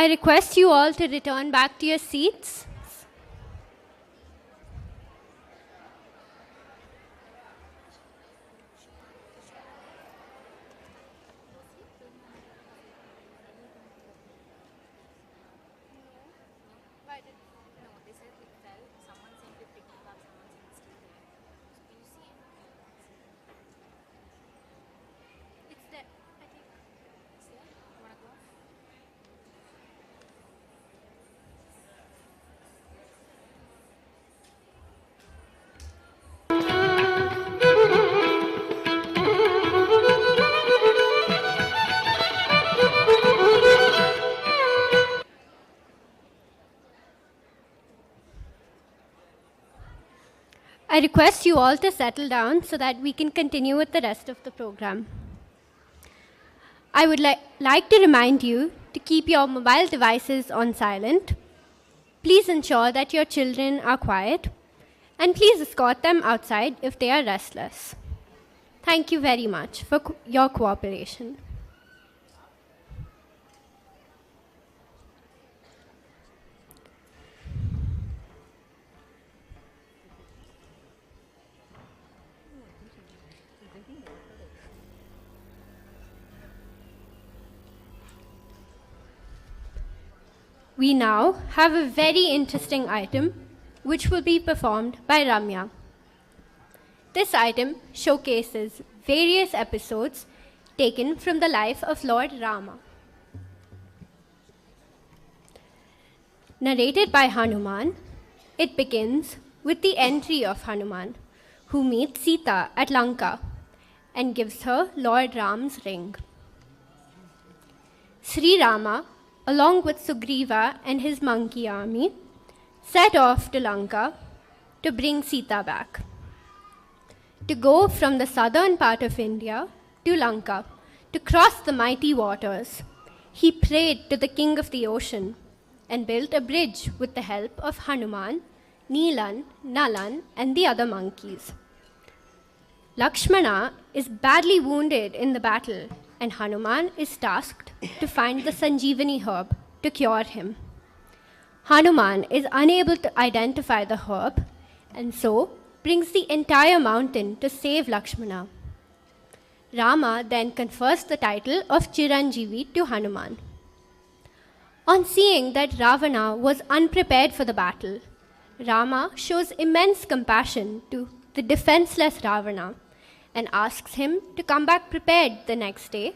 I request you all to return back to your seats. I request you all to settle down so that we can continue with the rest of the program. I would like to remind you to keep your mobile devices on silent. Please ensure that your children are quiet, and please escort them outside if they are restless. Thank you very much for your cooperation. We now have a very interesting item which will be performed by Remya. This item showcases various episodes taken from the life of Lord Rama. Narrated by Hanuman, it begins with the entry of Hanuman, who meets Sita at Lanka and gives her Lord Ram's ring. Sri Rama, along with Sugriva and his monkey army, set off to Lanka to bring Sita back. To go from the southern part of India to Lanka, to cross the mighty waters, he prayed to the king of the ocean and built a bridge with the help of Hanuman, Neelan, Nalan, and the other monkeys. Lakshmana is badly wounded in the battle, and Hanuman is tasked to find the Sanjeevani herb to cure him. Hanuman is unable to identify the herb and so brings the entire mountain to save Lakshmana. Rama then confers the title of Chiranjeevi to Hanuman. On seeing that Ravana was unprepared for the battle, Rama shows immense compassion to the defenseless Ravana and asks him to come back prepared the next day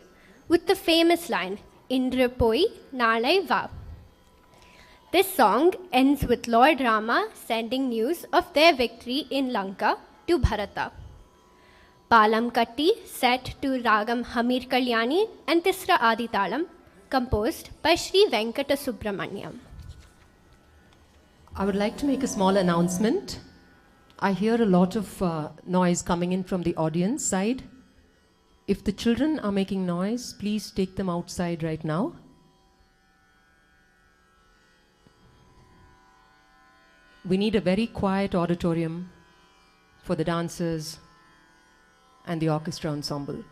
with the famous line, Indra poi nalai va. This song ends with Lord Rama sending news of their victory in Lanka to Bharata. Palam Katti set to Ragam Hamir Kalyani and Tisra Aditalam, composed by Sri Venkata Subramanyam. I would like to make a small announcement. I hear a lot of noise coming in from the audience side. If the children are making noise, please take them outside right now. We need a very quiet auditorium for the dancers and the orchestra ensemble.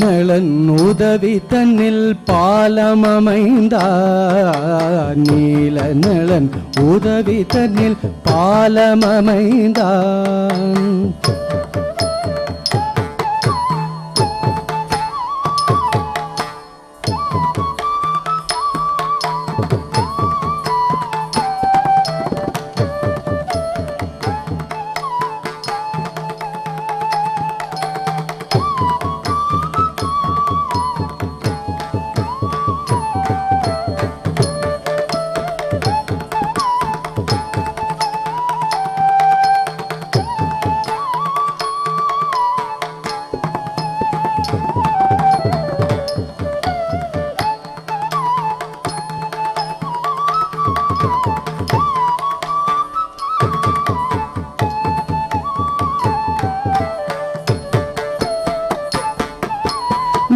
Nalan உதவி தன்னில் பாலம் அமைந்தான். நீல நளன் உதவி தன்னில் பாலம் அமைந்தான்.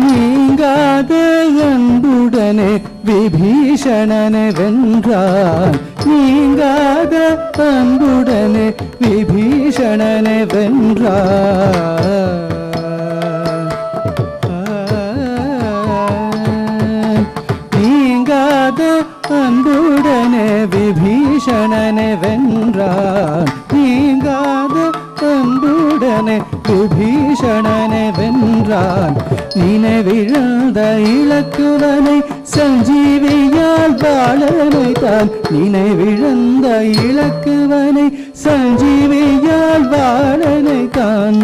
நீங்காத அன்புடனே விபீஷணனை வென்றான். நீங்காத அன்புடனே விபீஷணனை வென்றான். நீங்காத அன்புடனே விபீஷணனை வென்றான். நீங்காத அன்புடனே விபீஷணனை வென்றான். நினைவிழந்த இலக்குவனை சஞ்சீவியால் வாழனைத்தான். நினைவிழந்த இலக்குவனை சஞ்சீவியால் வாழனைத்தான்.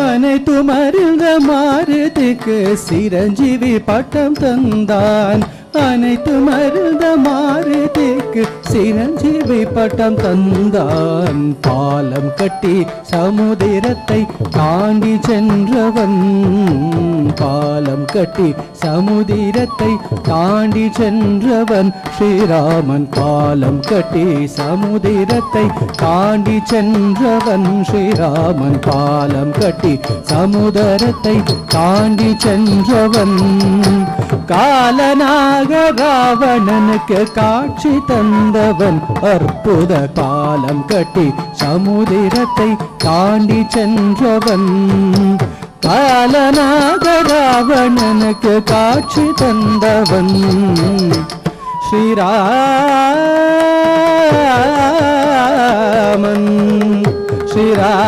அனைத்துமறிந்த மாருதிக்கு சிரஞ்சீவி பட்டம் தந்தான். அனைத்துமறிந்த மாருதிக்கு சிரஞ்சீவி பட்டம் தந்தான். பாலம் கட்டி சமுதிரத்தை தாண்டி சென்றவன். பாலம் கட்டி சமுதிரத்தை தாண்டி சென்றவன் ஸ்ரீராமன். பாலம் கட்டி சமுதிரத்தை தாண்டி சென்றவன் ஸ்ரீராமன். பாலம் கட்டி சமுதிரத்தை தாண்டி சென்றவன். காலனாக ராவணனுக்கு காட்சி தந்தவன். அற்புத பாலம் கட்டி சமுதிரத்தை தாண்டி சென்றவன். காலனாக ராவணனுக்கு காட்சி தந்தவன் ஸ்ரீராமன். ஸ்ரீராமன்.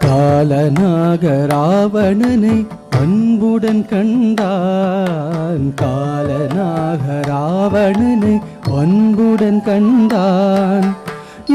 காலனாக ராவணனை அன்புடன் கண்டான். காலனாக ராவணனை அன்புடன் கண்டான்.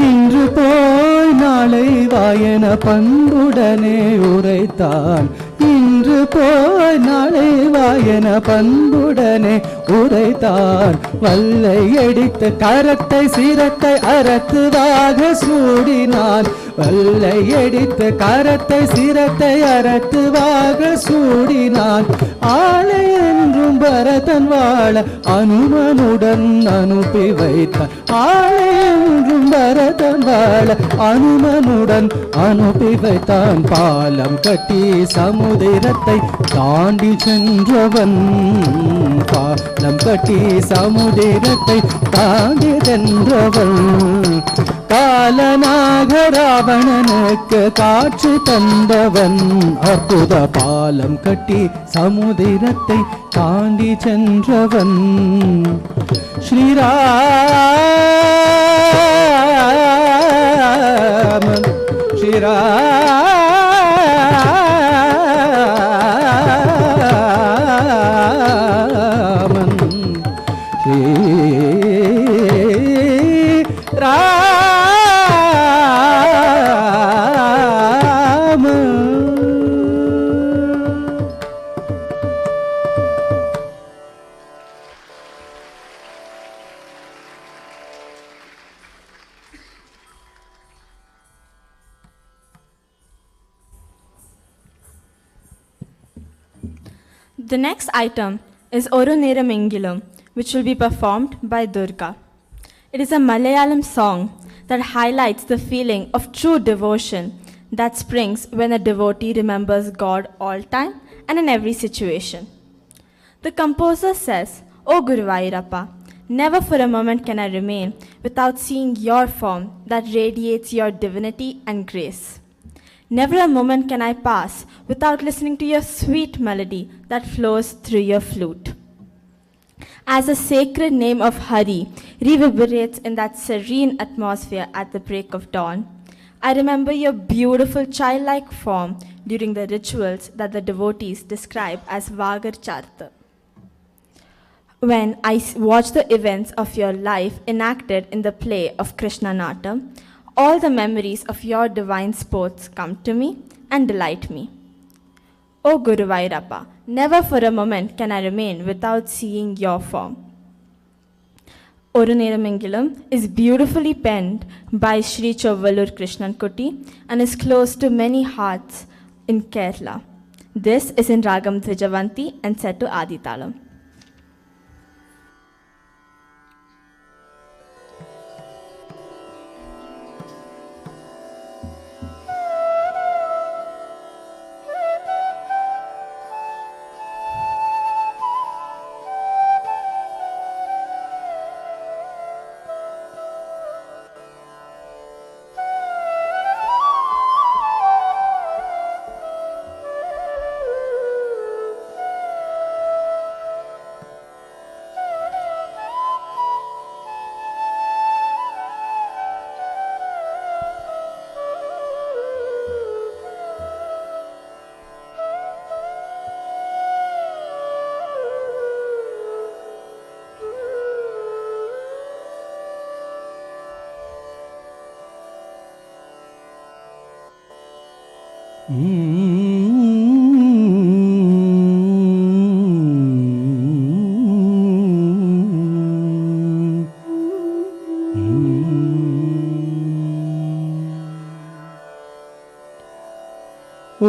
இன்று போய் நாளை வாயன பண்புடனே உரைத்தான். இன்று போய் நாளை வாயன பண்புடனே உரைத்தான். வல்லை அடித்த கரத்தை சிரத்தை அறத்துவாக சூடினான். வல்லை எடுத்த கரத்தை சிரத்தை அறத்துவாக சூடினான். ஆளை என்றும் பரதன் வாழ அனுமனுடன் அனுப்பி வைத்தான். ஆளை என்றும் பரதன் வாழ அனுமனுடன் அனுப்பி வைத்தான். பாலம் கட்டி சமுதிரத்தை தாண்டி சென்றவன், பாலம் கட்டி சமுதிரத்தை தாண்டி சென்றவன். காலனாக ராவணனுக்கு காட்சி தந்தவன், அற்புத பாலம் கட்டி சமுதிரத்தை தாண்டி சென்றவன். Sriraman Sriraman The next item is Oruneramengilum, which will be performed by Durga. It is a Malayalam song that highlights the feeling of true devotion that springs when a devotee remembers God all time and in every situation. The composer says, O Guruvairappa, never for a moment can I remain without seeing your form that radiates your divinity and grace. Never a moment can I pass without listening to your sweet melody that flows through your flute. As the sacred name of Hari reverberates in that serene atmosphere at the break of dawn, I remember your beautiful childlike form during the rituals that the devotees describe as Vagar Charta. When I watch the events of your life enacted in the play of Krishna Natam, all the memories of your divine sports come to me and delight me. O Guruvairappa, never for a moment can I remain without seeing your form. Oruneramengilum is beautifully penned by Sri Chovvalur Krishnan Kuti and is close to many hearts in Kerala. This is in Ragam Dvijavanti and set to Aditalam.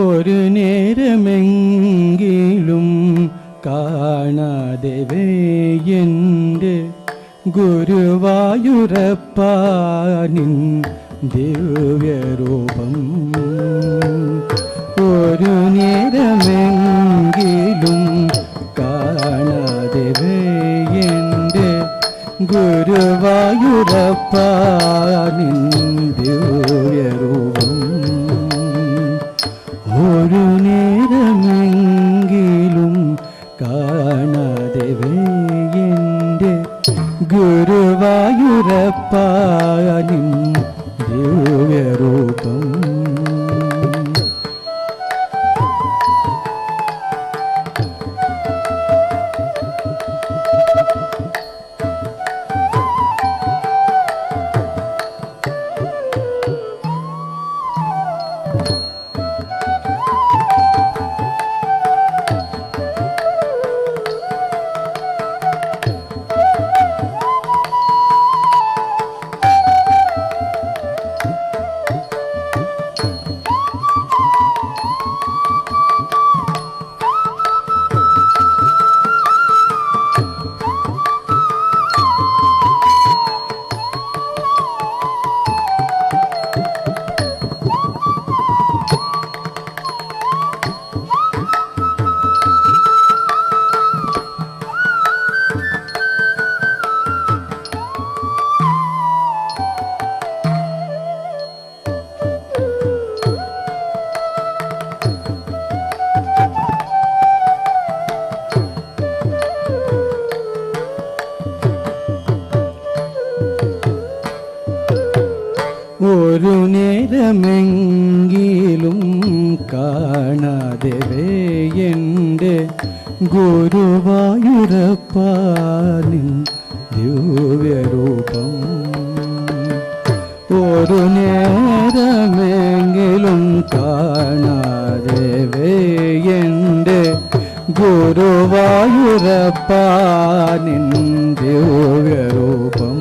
ഒരു നേരമെങ്കിലും കാണാതെ എൻ്റെ ഗുരുവായൂരപ്പാനിൻ ദിവ്യരൂപം ഒരു നേരമെങ്കിലും കാണാതെ എൻ്റെ ഗുരുവായൂരപ്പാനിൻ ദിവ്യരൂപം ഒരു നേരമെങ്കിലും കാണാതെ എൻ്റെ ഗുരുവായൂരപ്പാനിൻ ദിവ്യരൂപം നേരമെങ്കിലും കാണാതെ എൻ്റെ ഗുരുവായൂരപ്പാനിൻ ദിവ്യരൂപം. ഒരു നേരമെങ്കിലും കാണാതെ എൻ്റെ ഗുരുവായൂരപ്പാനിൻ ദിവ്യരൂപം.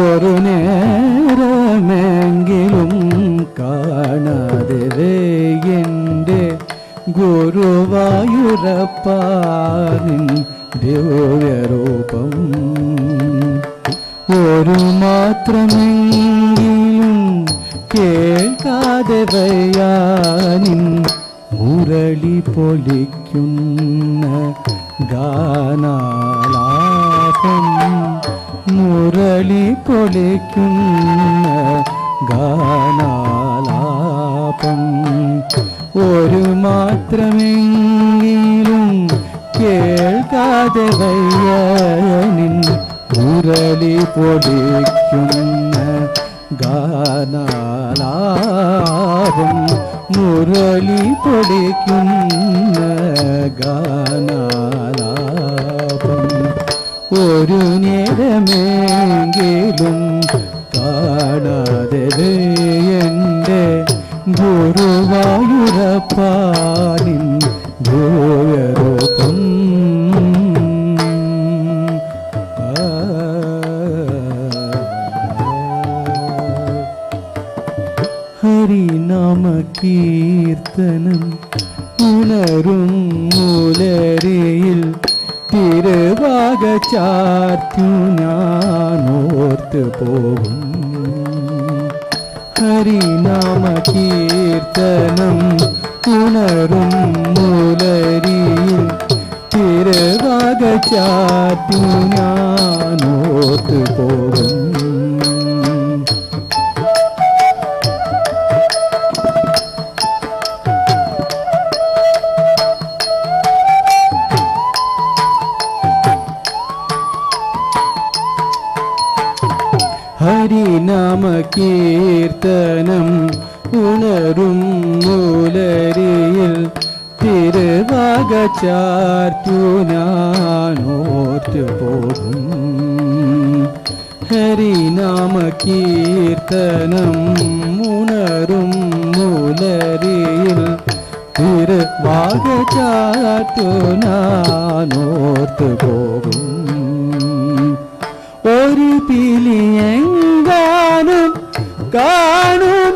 ഒരു നേരമെങ്കിലും കാണാതെ എൻ്റെ ഗുരുവായൂരപ്പാനിൻ ദിവ്യരൂപം. ഒരു മാത്രമെങ്കിലും കേൾക്കാതെ വയ്യാനിൻ മുരളി പൊലിക്കുന്ന ഗാനാലാപം. മുരളി പൊലിക്കുന്ന ഗാനാലാപം. ഒരു മാത്രമെങ്കിലും കേൾക്കാതെ വയ്യാനിൻ മുരളി പൊലിക്കുന്ന ഗാനാലാപം. മുരളി പൊലിക്കുന്ന ഗാനാലാപം. ഒരു നേരമെങ്കിലും കാണാതെ എൻ്റെ ഗുരുവായൂരപ്പാനിൻ ദിവ്യരൂപം. ഹരിനാമ കീർത്തനം ഉണരും മൂലരയിൽ തിരുവാക ചാർത്തു ഞാനോർത്ത് പോകും. ഹരിനാമ കീർത്തനം ഉണരും മൂലരിയിൽ തിരുവാക ചാർത്തു ഞാനോർത്ത് പോകും. ഹരിനാമ കീർത്തനം ഉണരും മൂലരിയിൽ തിരുവാക ചാർത്തു ഞാനോർത്ത് പോകും. ഹരിനാമ കീർത്തനം ഉണരും മൂലരിയിൽ തിരുവാക ചാർത്തു ഞാനോർത്ത് പോകും. ഒരു പിലിയെങ്കാനും കാണുമ്പോളവിടുതേ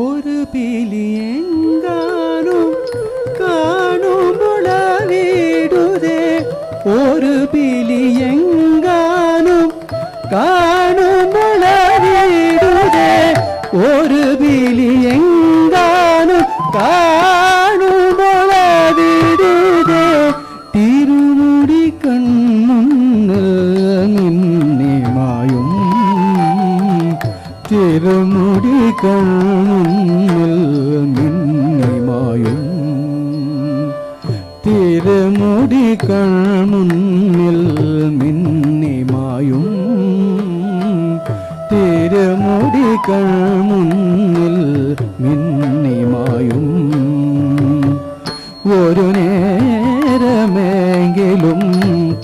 ഒരു പിലിയെങ്കാനും കാണുമ്പോളവിടുതേ ഒരു പിലിയെങ്കാനും കാണുമ്പോളവിടുതേ ഒരു പിലിയെങ്കാനും കാണുമ്പോളവിടുതേ തിരുമുടി കണ്ണുന്നിൽ നിന്നിമായും തിരുമുടി കണ്ണുന്നിൽ നിന്നിമായും തിരുമുടി കൺമുന്നിൽ മിന്നിമായും തിരുമുടി കൺമുന്നിൽ മിന്നിമായും ഒരു നേരമെങ്കിലും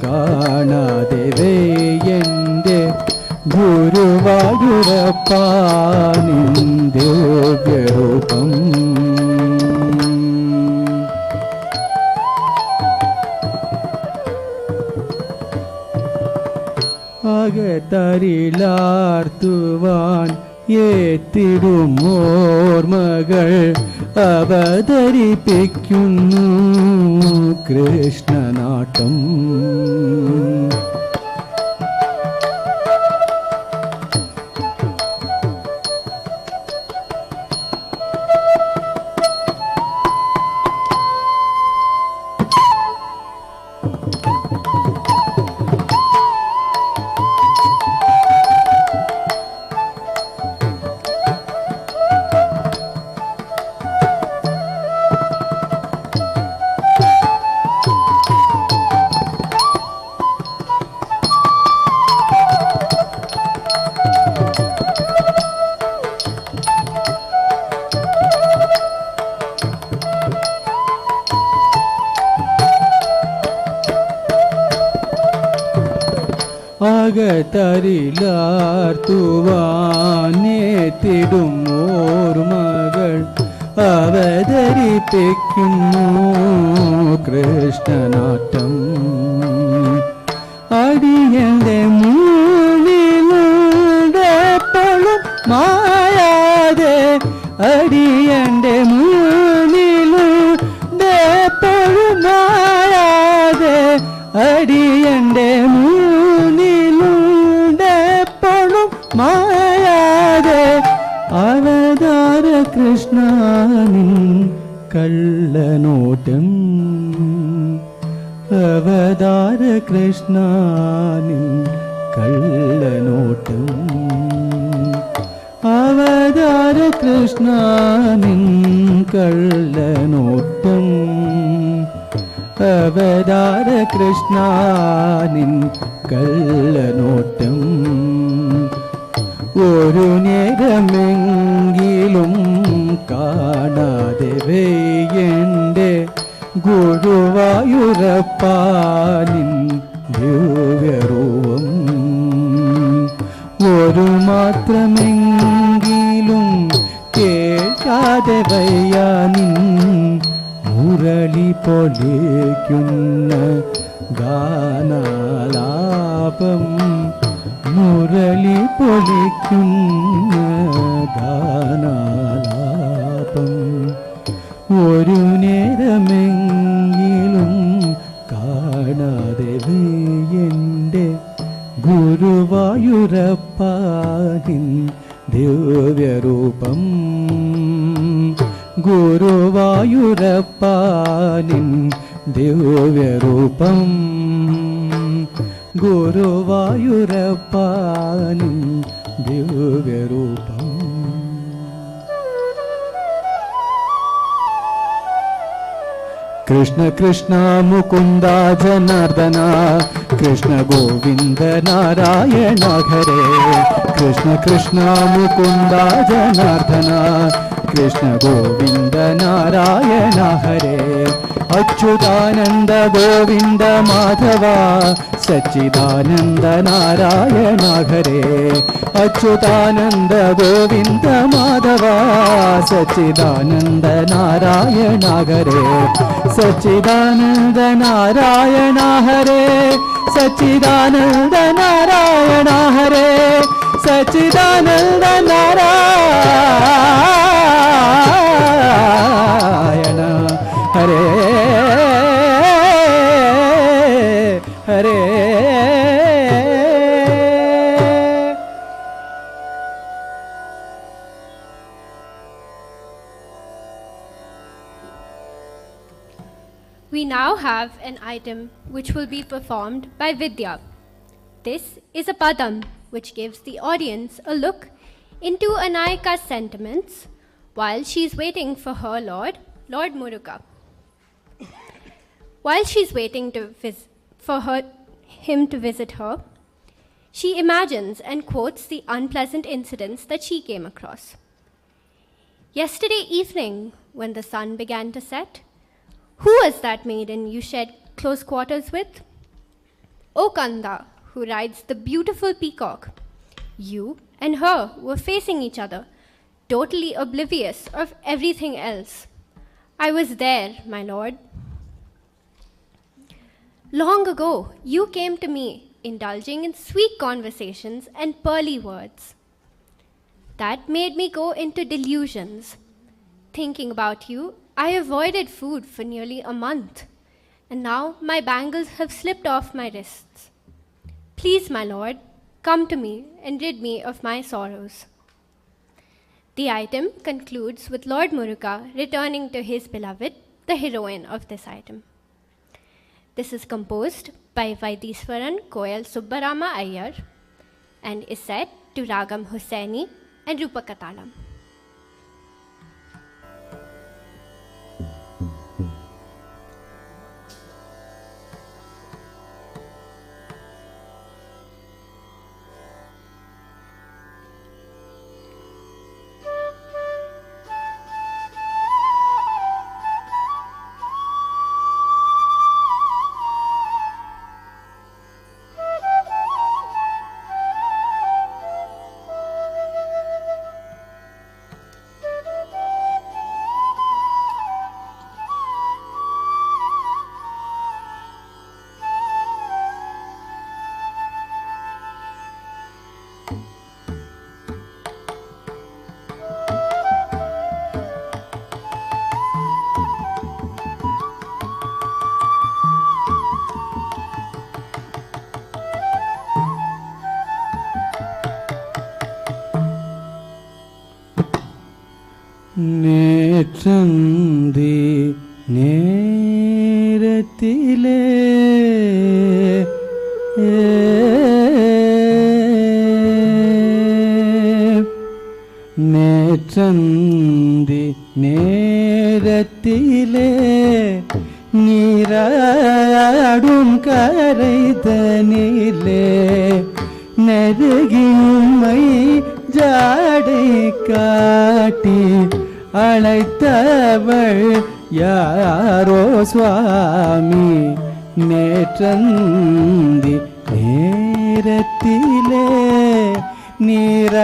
കാണാതെ എൻ്റെ ഗുരുവായൂരപ്പാനിൻ ദിവ്യരൂപം. അകത്തരിലാർത്തുവാൻ ഏത്തിടും ഓർമ്മകൾ അവതരിപ്പിക്കുന്നു കൃഷ്ണനാട്ടം. അകത്തരിലാർത്തുവാനെത്തിടും ഓർമ്മകൾ അവതരിപ്പിക്കുന്നു കൃഷ്ണനാട്ടം. അടിയന്റെ മുന്നിലുണ്ടെപ്പോഴും മായാതെ, അടിയന്റെ മുന്നിലുണ്ടെപ്പോഴും മായാതെ, അടിയന്റെ മുന്നിലുണ്ടെപ്പോഴും മായാതെ, അവതാര കൃഷ്ണനിൻ കള്ളനോട്ടം, അവതാര കൃഷ്ണനിൻ കള്ളനോട്ടം, അവതാര കൃഷ്ണനിൻ കള്ളനോട്ടം, അവതാര കൃഷ്ണനിൻ കള്ളനോട്ടം. ഒരു നേരമെങ്കിലും കാണാതെ വെയ്യന്റെ ഗുരുവായൂരപ്പാനിൻ ദിവ്യരൂപം. ഒരു മാത്രമെങ്കിലും കേൾക്കാതെ വയ്യാനിൻ മുരളി പൊലിക്കുന്ന ഗാനാലാപം, മുരളി പൊലിക്കുന്ന ഗാനാലാപം. ഒരു നേരമെങ്കിലും കാണാതെ എന്റെ ഗുരുവായൂരപ്പാനിൻ ദിവ്യരൂപം, ഗുരുവായൂരപ്പാനിൻ ദിവ്യരൂപം, ഗുരുവായൂരപ്പാനിൻ ദിവ്യരൂപം. കൃഷ്ണ കൃഷ്ണ മുകുന്ദ ജനാർദ്ദന, കൃഷ്ണ ഗോവിന്ദ നാരായണ ഹരേ. കൃഷ്ണ കൃഷ്ണ മുകുന്ദ ജനാർദ്ദന, കൃഷ്ണ ഗോവിന്ദ നാരായണ ഹരേ. അച്യുതാനന്ദ ഗോവിന്ദ മാധവ, സച്ചിദാനന്ദ നാരായണ ഹരേ. അച്യുതാനന്ദ ഗോവിന്ദ മാധവ, സച്ചിദാനന്ദ നാരായണ ഹരേ. സച്ചിദാനന്ദ നാരായണ ഹരേ, സച്ചിദാനന്ദ നാരായണ ഹരേ, സച്ചിദാനന്ദ നാരായണ ഹരേ ഹരേ. We now have an item which will be performed by Vidya. This is a padam which gives the audience a look into Anayaka's sentiments while she's waiting for her Lord Muruga. While she's waiting for him to visit her, she imagines and quotes the unpleasant incidents that she came across. Yesterday evening, when the sun began to set, who was that maiden you shared close quarters with? O Kanda, who rides the beautiful peacock. You and her were facing each other, totally oblivious of everything else. I was there, my lord. Long ago, you came to me, indulging in sweet conversations and pearly words. That made me go into delusions. Thinking about you, I avoided food for nearly a month, and now my bangles have slipped off my wrists. Please, my lord, come to me and rid me of my sorrows. The item concludes with Lord Muruga returning to his beloved, the heroine of this item. This is composed by Vaidiswaran Koyal Subbarama Iyer and is set to Ragam Hussaini and Rupakatalam. நேற்றந்தி நேரத்திலே நேற்றந்தி நேரத்திலே நீராடும் கரைதனிலே நெருகிமை ஜாடை காட்டி அழைத்தவள் யாரோ சுவாமி நேற்றந்தி நேரத்திலே நீராடும்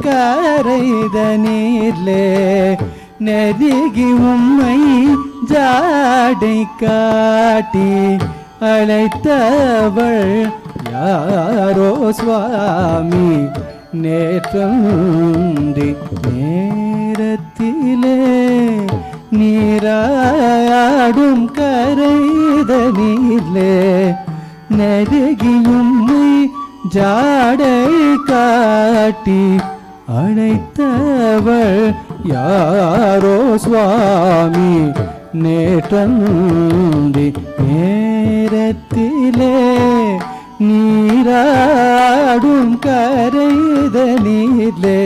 கரைதனிலே நெருகி உம்மை ஜாடை காட்டி அழைத்தவள் யாரோ சுவாமி நேற்றந்தி நேரத்திலே நீராடும் கரைதனிலே நெருகி உம்மை ஜாடை காட்டி அழைத்தவள் யாரோ சுவாமி நேற்றந்தி நேரத்திலே நீராடும் கரைதனிலே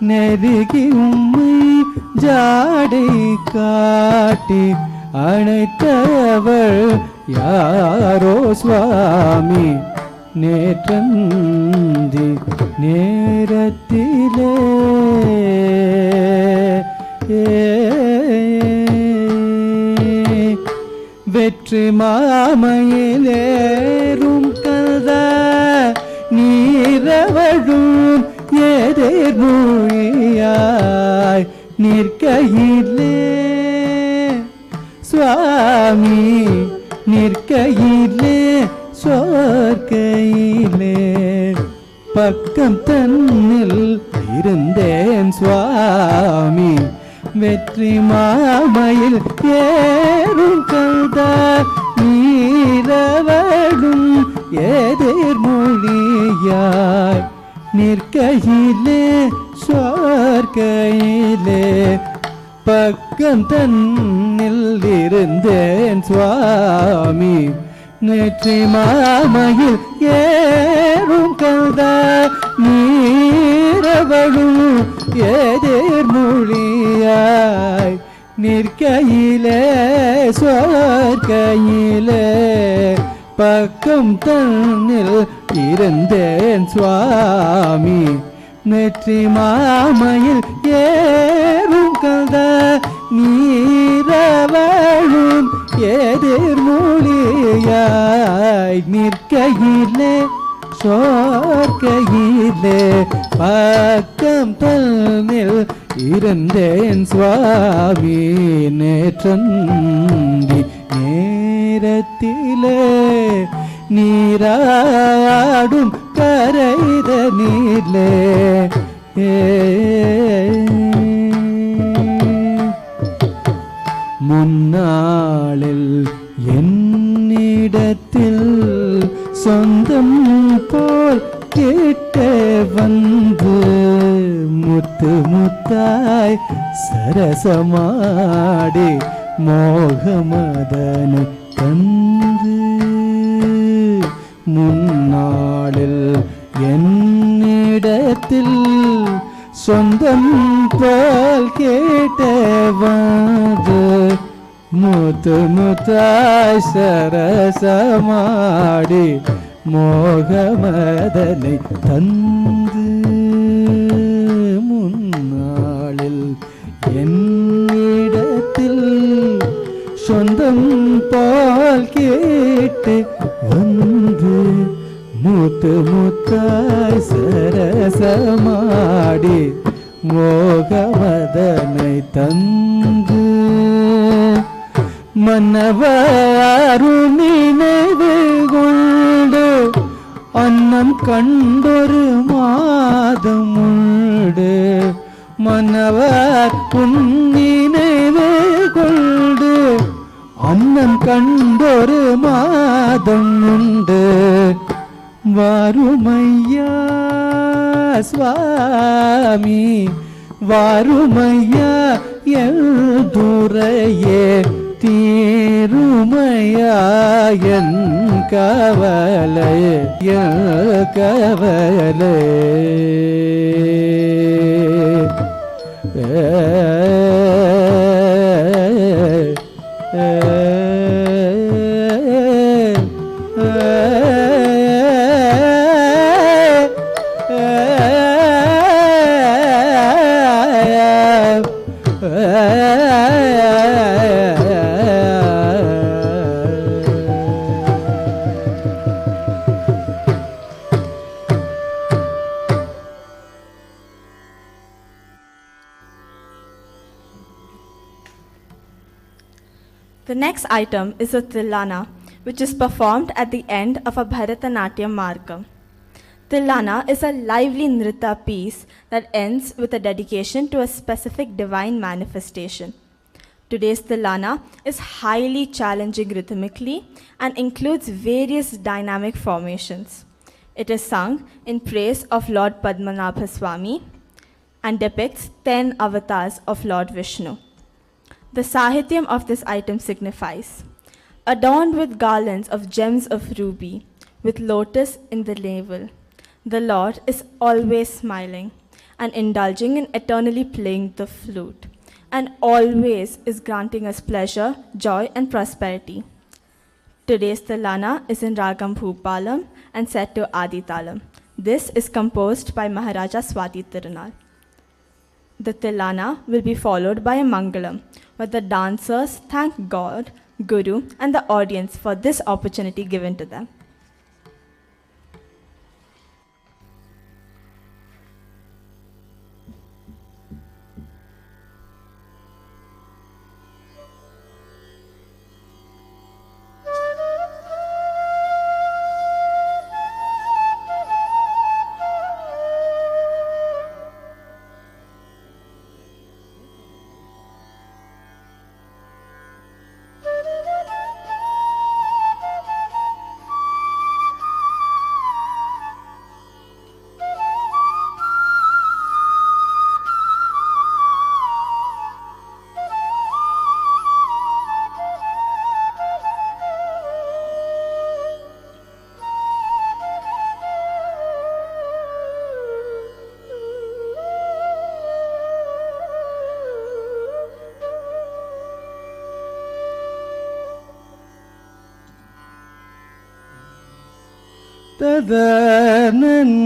நெருகி உம்மை ஜாடை காட்டி அழைத்தவள் யாரோ சுவாமி நேற்றந்தி நேரத்திலே வெற்றி மாமையிலேறும் கத நீரவழும் எதிர்மொழியாய் நிற்கையிலே சுவாமி நிற்கையிலே சோர்க்கையிலே பக்கம் தன்னில் இருந்தேன் சுவாமி வெற்றி மாமையில் ஏறும் கதா நீரவழும் எதிர்மொழியாய் நிற்கையிலே சோர்க்கையிலே பக்கம் தன்னில் இருந்தேன் சுவாமி நேற்று மாமையில் ஏறும் கதா நீரவழும் எதிர்மொழியாய் நிற்கையிலே சோர்க்கையிலே பக்கம் தன்னில் இருந்தேன் சுவாமி நெற்றி மாமையில் ஏறும் கதா நீரவழும் எதிர்மொழியாய் நிற்கையிலே சோர்க்கையிலே பக்கம் தன்னில் இருந்தேன் சுவாமி நேற்றந்தி நேரத்திலே நீராடும் கரைதனிலே முன்னாளில் என்னிடத்தில் சொந்தம் போல் கேட்ட வந்து முத்து முத்தாய் சரசமாடி மோகமதனை தந்து முன்னாளில் என்னிடத்தில் சொந்தம் போல் கேட்ட வந்து முத்து முத்தாய் சரசமாடி மோகமதனை தந்து முன்னாளில் என்னிடத்தில் சொந்தம் போல் கேட்டு வந்து முத்து முத்தாய் சரசமாடி மோகமதனை தந்து மன்னவாரும் நினைவு கொண்டு அன்னம் கண்டொரு மாதம் உண்டு மன்னவர் நினைவு கொண்டு அன்னம் கண்டொரு மாதம் உண்டு வாருமையா சுவாமி வாருமையா எல்துரையே தீருமையா என் கவலை என் கவலை The next item is a Tilana, which is performed at the end of a Bharatanatyam markam. Tilana is a lively nritta piece that ends with a dedication to a specific divine manifestation. Today's Tilana is highly challenging rhythmically and includes various dynamic formations. It is sung in praise of Lord Padmanabha Swami and depicts 10 avatars of Lord Vishnu. The Sahityam of this item signifies, adorned with garlands of gems of ruby, with lotus in the navel, the Lord is always smiling and indulging in eternally playing the flute, and always is granting us pleasure, joy, and prosperity. Today's Tilana is in Ragam Bhupalam and set to Aditalam. This is composed by Maharaja Swati Tirunal. The Tilana will be followed by a Mangalam, where the dancers thank God, Guru, and the audience for this opportunity given to them.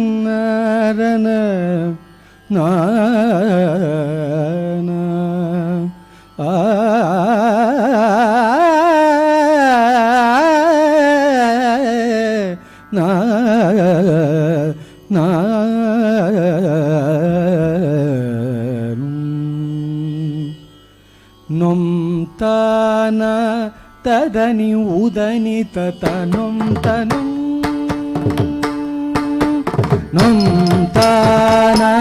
Tadanarana na nom tana tadani udani tatanum tanum nom tana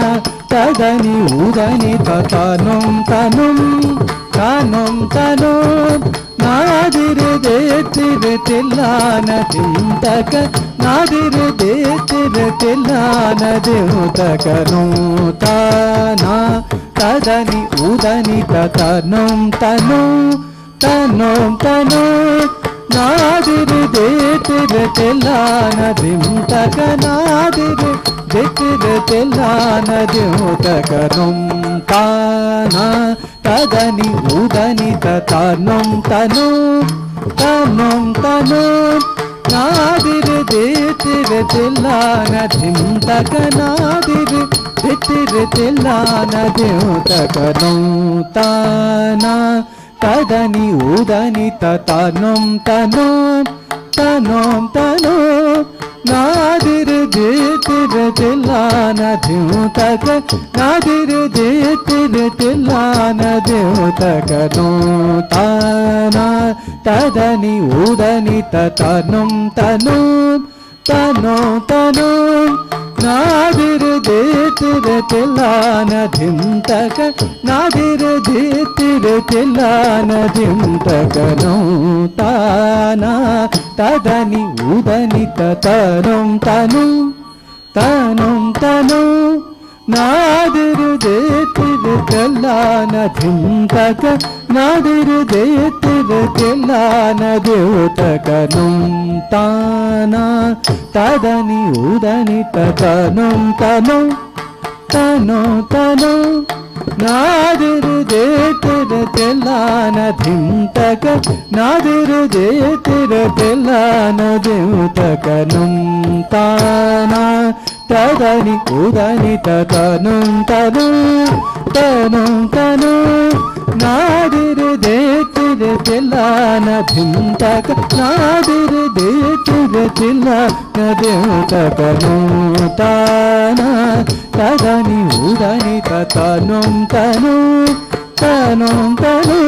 tadani udani tatanum tanum tanum tanum nadire detire tillana tintaka nadire detire tillana deutaka nom tana tadani udani tatanum tanum tanum tanum nadire detire tillana tintaka nadire detire tillana deutaka nom tana tadani udani tatanum tanum tanum tanum nadire detire tillana tintaka nadire detire tillana deutaka nom tana tadani udani tatanum tanum tanum tanum nadire detire tillana deutaka nadire detire tillana deutaka nom tana tadani udani tatanum tanum tanum tanum nadire detire tillana deutaka nadire detire tillana deutaka nom tana tadani udani tatanum tanum tanum tanum నాదిరు దేతిరు తెల్లాన ధింతక నాదిరు దేతిరు తెల్లాన దేవతకనం తానా తదని ఉదని తనం తనం తనో తనో నాదిరు దేతిరు తెల్లాన ధింతక నాదిరు దేతిరు తెల్లాన దేవతకనం తానా తదని ఉదని తనం తను తను తను నాదిరు దేతిరు తెల్లాన ధింతక నాదిరు దేతిరు తెల్లాన దేవతకను తానా తదని ఉదని తనం తను తను తను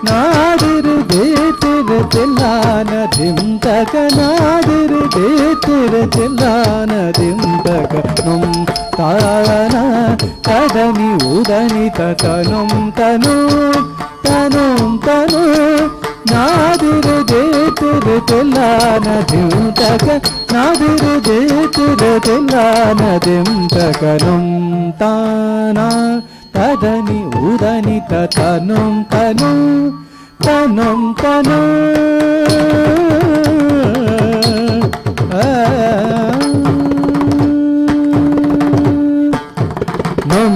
నాదిరు దేతిరు తెల్లాన ధింతక నాదిరు దేతిరు తెల్లాన ధింతకను తానా తదని ఉదని తనం తను తను తను నాదిరు దేతిరు తెల్లాన ధింతక నాదిరు దేతిరు తెల్లాన ధింతకను తానా తదని ఉదని తనం తను తనం తను నం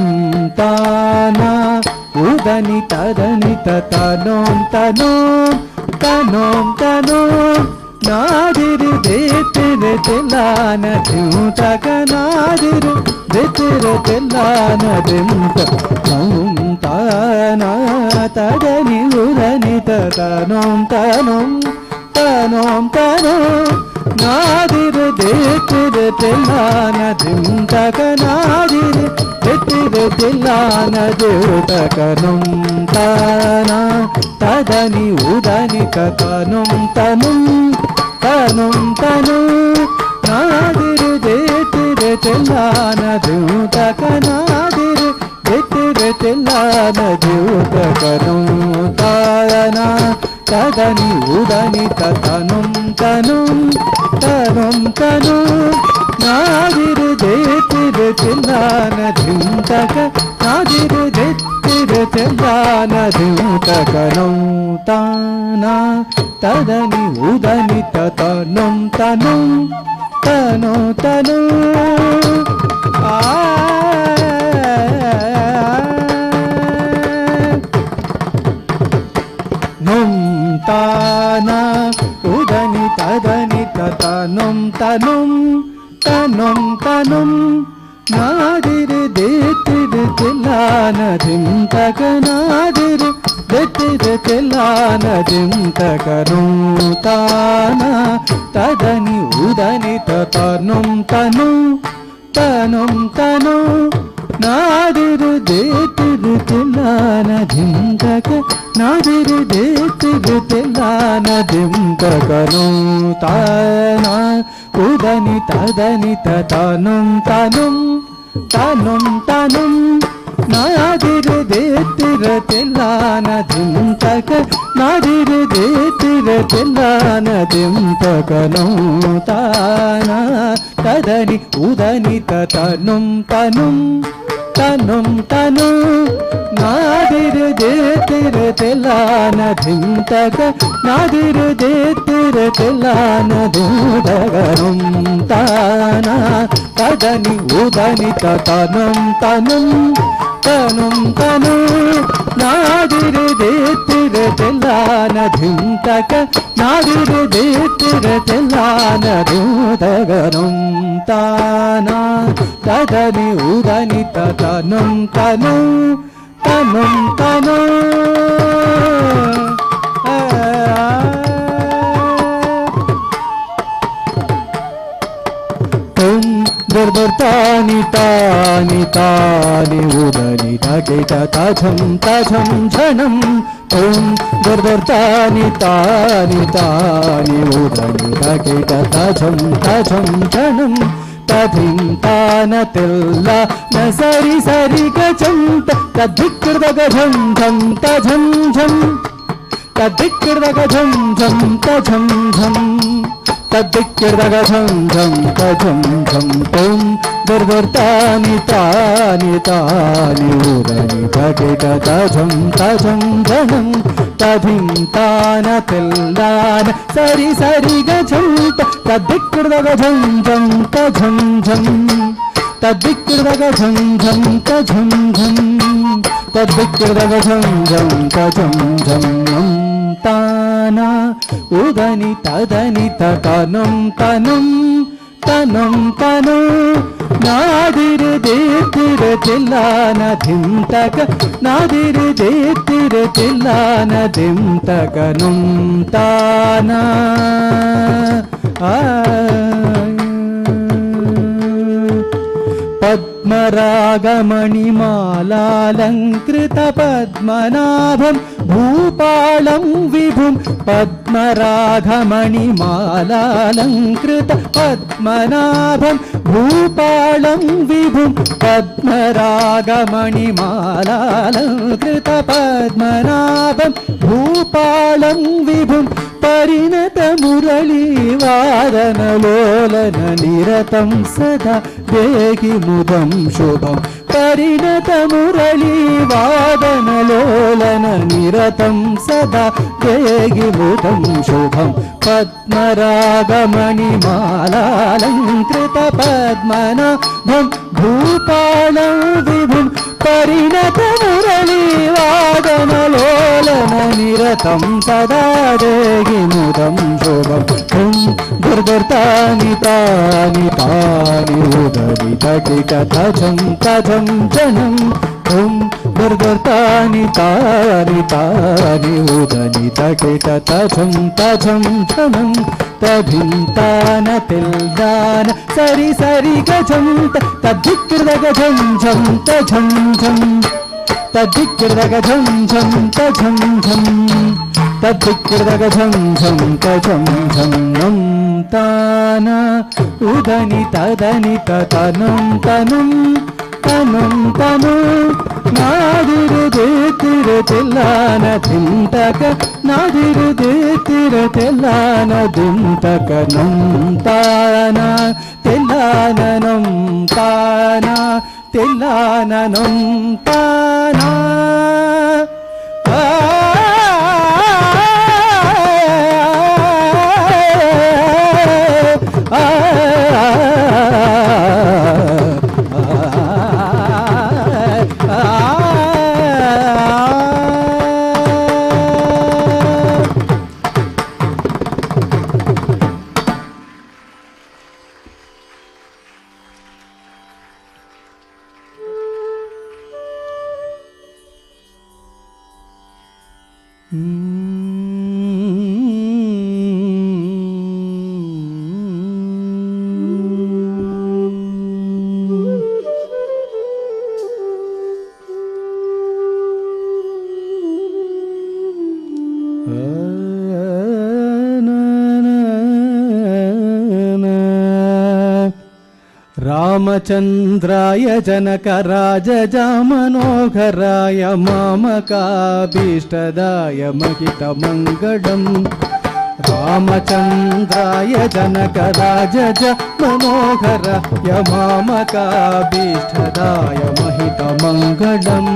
తానా ఉదని తదని తనం తను తనం తను నాదిరు దేతిరు తెల్లాన ధింతక నాదిరు దేతిరు తెల్లాన ధింతకం తానా తదని ఉదని తనం తనం తనం తను నాదిరు దేతిరు తెల్లాన ధింతక నాదిరు దేతిరు తెల్లాన దేవతకనం తానా తదని ఉదని తనం తనం తనం తను నాదిరు దేతిరు తెల్లాన ధింతక నాదిరు దేతిరు తెల్లాన దేవతకనం తానా తదని ఉదని తనం తనం తనం తను నాదిరు దేతిరు తెల్లాన ధింతక నాదిరు దేతిరు తెల్లాన ధింతకనం తానా తదని ఉదని తనం తనం తను తను నం తానా ఉదని తదని తనం తనం తనం తనం నాదిరు దేతిరు తెల్లాన ధింతక నాదిరు దేతిరు తెల్లాన ధింతకను తానా తదని ఉదని తనం తను తనం తను నాదిరు దేతిరు తెల్లాన ధింతక నాదిరు దేతిరు తెల్లాన ధింతకను తానా ఉదని తదని తనం తనం తనం తనం నాదిరు దేతిరు తెల్లాన ధింతక నాదిరు దేతిరు తెల్లాన ధింతకను తానా తదని ఉదని తనం తనం తనం తను నాదిరు దేతిరు తెల్లాన ధింతక నాదిరు దేతిరు తెల్లాన ధింతకను తానా తదని ఉదని తనం తనం తనం తను నాదిరు దేతిరు తెల్లాన ధింతక నాదిరు దేతిరు తెల్లాన ధింతకను తానా తదని ఉదని తనం తను తనం తను దుర్దుర్తాని తాని తాని ఉదని తగిట తజం తజం ఝణం ఓం దుర్దుర్తాని తాని తాని ఉదని తగిట తజం తజం ఝణం తధిం తాన తిల్ల నసరి సరి గజం తద్ధికృత గజం ఝం తజం ఝం తద్ధికృత గజం ఝం తజం ఝం तद्दिक्किर्दग झं झं तझं झं तुं दुर्दुर्तानि तानि तानि उदनि तगिट तझं तझं झनं तधिं तान तिल्लान सरि सरि गझं तद्दिक्किर्दग झं झं तझं झं तद्दिक्किर्दग झं झं तझं झं तद्दिक्किर्दग झं झं तझं झं ताना उदनि तदनि तनं तनं तनं तनु नादिर देतिर तिल्लान धिं तक नादिर देतिर तिल्लान धिं तक नुं ताना पद्मरागमणिमालालङ्कृत पद्मनाभं भूपालं विभुं पद्मरागमणिमालालङ्कृत पद्मनाभं भूपालं विभुं पद्मरागमणिमालालङ्कृत पद्मनाभं भूपालं विभुं परिणत मुरलीवादनलोलन निरतं सदा देहि मुदं शुभं परिणत मुरलीवादनलोलन निरतं सदा देहि मुदं शुभं पद्मरागमणिमालालङ्कृत पद्मनाभं भूपालं विभुं परिणत मुरलीवादनलोलन निरतं सदा देहि मुदं शुभं दुर्दुर्तानि तानि तानि उदनि तगिट तझं तझं झनं दुर्दुर्तानि तानि तानि उदनि तगिट तझं तझं झनं तधिं तान तिल्दान सरि सरि गझं तद्धिक्किर्दग झं झं तझं झं तद्धिक्किर्दग झं झं तझं झं तद्धिक्किर्दग झं झं तझं झं नं ताना उदनि तदनि तनं तनुं तनुं तनु नादिर देतिर तिल्लान धिं तक नादिर देतिर तिल्लान धिं तक नं ताना तिल्लान नं ताना तिल्लान नं ताना रामचन्द्राय जनकराजजामनोहराय मामकाभीष्टदाय महितमङ्गलम् रामचन्द्राय जनकराजजामनोहराय मामकाभीष्टदाय महितमङ्गलम्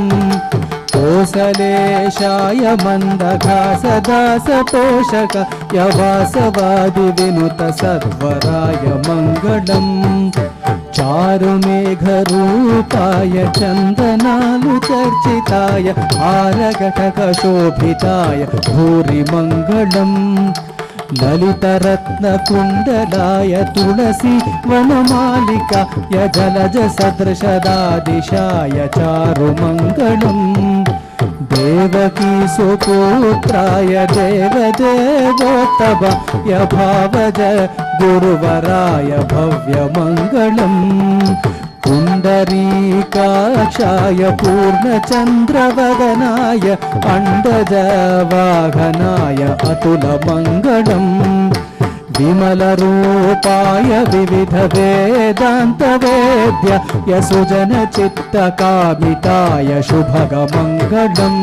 कोसलेशाय मन्दघासदासपोषकाय वासवादिविनुतसत्वराय मङ्गलम् चारुमेघरूपाय चन्दनालुचर्चिताय हारघटकशोभिताय भूरिमङ्गलम् ललितरत्नकुण्डलाय तुलसी वनमालिकाय जलजसदृशदादिशाय चारुमङ्गलम् देवकी सुपुत्राय देवदेवोत्तमाय भावज गुरुवराय भव्यमङ्गलम् पुण्डरीकाक्षाय पूर्णचन्द्रवदनाय अण्डजवाहनाय अतुलमङ्गलम् विमलरूपाय विविधवेदान्तवेद्याय सुजनचित्तकामिताय शुभगमङ्गलम्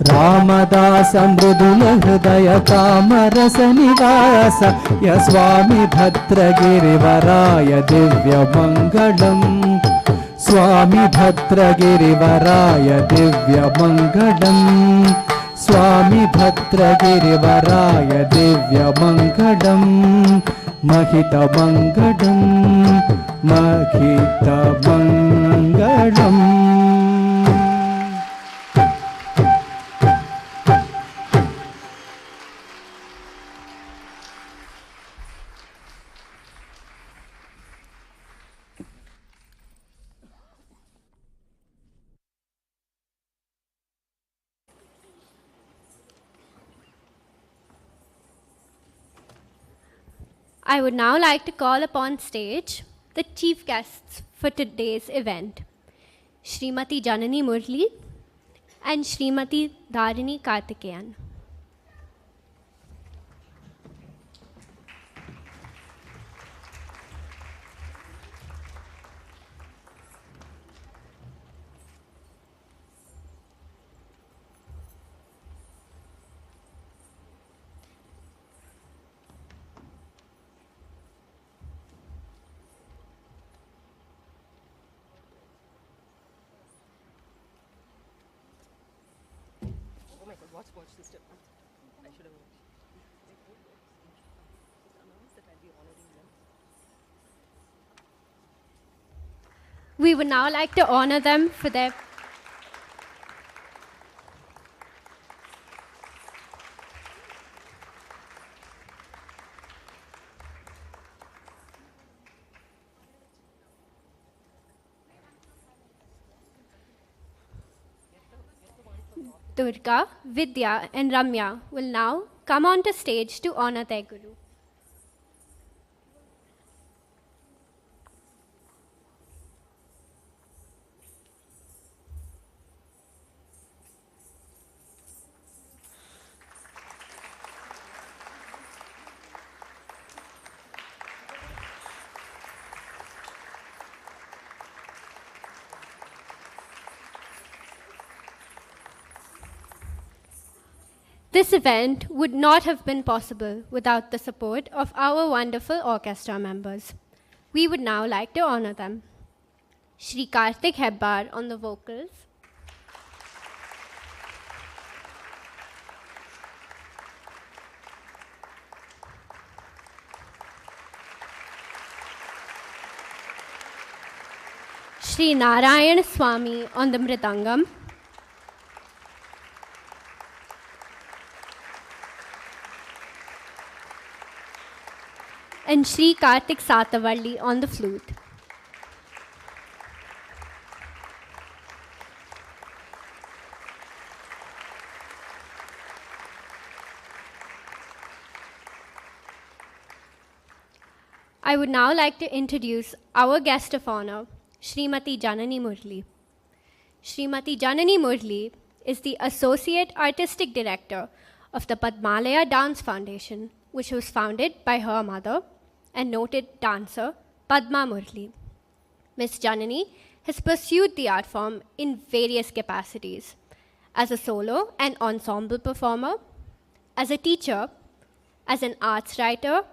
रामदास मृदुल हृदय कामरस निवास य स्वामी भद्रगिरिवराय दिव्यमङ्गलम् स्वामी भद्रगिरिवराय दिव्यमङ्गलम् स्वामी भद्रगिरिवराय दिव्यमङ्गलम् महितमङ्गलम् महितमङ्गलम्. I would now like to call upon stage the chief guests for today's event, Srimati Janani Murli and Srimati Dharini Kartikeyan. Watch this step. I should have announced that I'll be honoring them. We would now like to honor them for their Durga, Vidya and Remya will now come onto stage to honor their guru. This event would not have been possible without the support of our wonderful orchestra members. We would now like to honor them. Shri Kartik Hebbar on the vocals, Shri Narayan Swami on the mridangam, and Shri Kartik Satavalli on the flute. I would now like to introduce our guest of honor, Srimati Janani Murli. Srimati Janani Murli is the Associate Artistic Director of the Padmalaya Dance Foundation, which was founded by her mother and noted dancer Padma Murli. Ms. Janani has pursued the art form in various capacities, as a solo and ensemble performer, as a teacher, as an arts writer,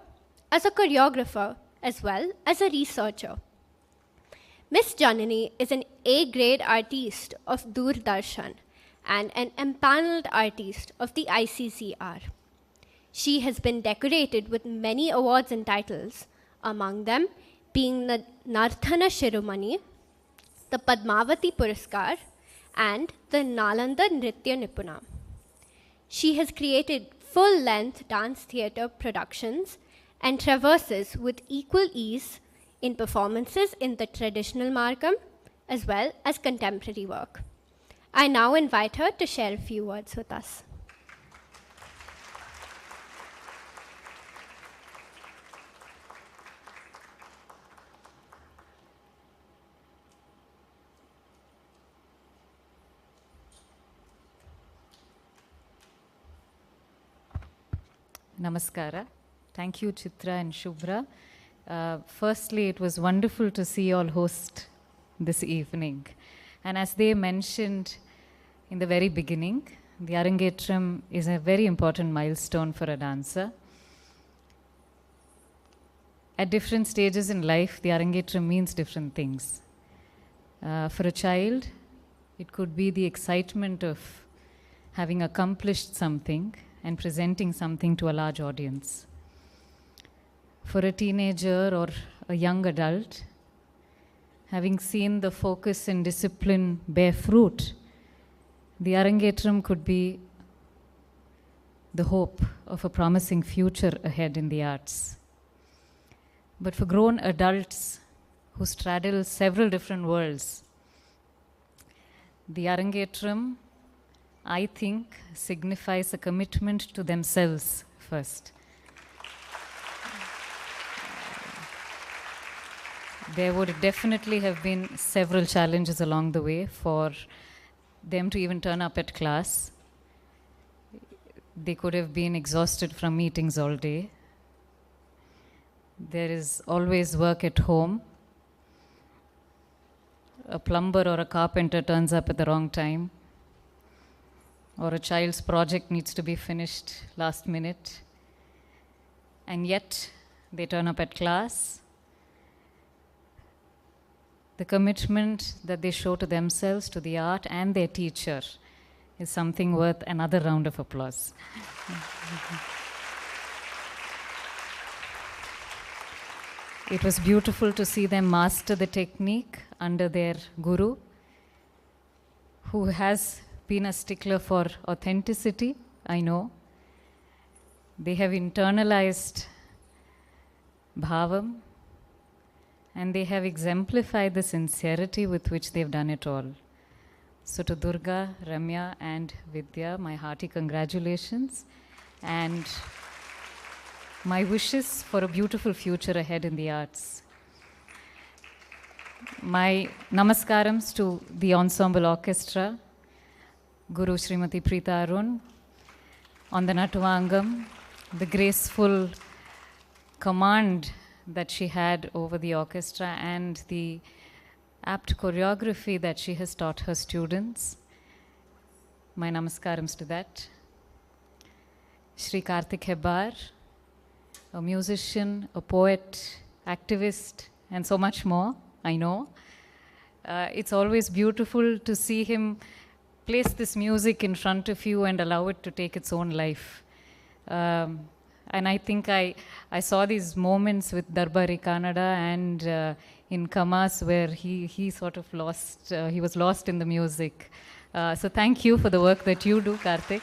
as a choreographer, as well as a researcher. Ms. Janani is an A-grade artiste of Doordarshan and an empaneled artiste of the ICCR. She has been decorated with many awards and titles, among them being the Narthana Shiromani, the Padmavati Puraskar, and the Nalanda Nritya Nipuna. She has created full-length dance theatre productions and traverses with equal ease in performances in the traditional Margam as well as contemporary work. I now invite her to share a few words with us. Namaskara. Thank you, Chitra and Shubhra. Firstly, it was wonderful to see you all host this evening. And as they mentioned in the very beginning, the Arangetram is a very important milestone for a dancer. At different stages in life, the Arangetram means different things. For a child, it could be the excitement of having accomplished something and presenting something to a large audience. For a teenager or a young adult, having seen the focus and discipline bear fruit, the Arangetram could be the hope of a promising future ahead in the arts. But for grown adults who straddle several different worlds, the Arangetram, I think, signifies a commitment to themselves first. There would definitely have been several challenges along the way for them to even turn up at class. They could have been exhausted from meetings all day. There is always work at home. A plumber or a carpenter turns up at the wrong time, or a child's project needs to be finished last minute, and yet they turn up at class. The commitment that they show to themselves, to the art, and their teacher is something worth another round of applause. It was beautiful to see them master the technique under their guru, who has been a stickler for authenticity, I know. They have internalized bhavam, and they have exemplified the sincerity with which they've done it all. So to Durga, Remya, and Vidya, my hearty congratulations, and my wishes for a beautiful future ahead in the arts. My namaskarams to the ensemble orchestra, Guru Srimati Preeta Arun, on the Natvangam, the graceful command that she had over the orchestra and the apt choreography that she has taught her students. My namaskarams to that. Shri Karthik Hebbar, a musician, a poet, activist, and so much more, I know. It's always beautiful to see him place this music in front of you and allow it to take its own life. And I think I saw these moments with Darbari Kannada and in Kamas where he sort of lost, he was lost in the music. So thank you for the work that you do, Karthik.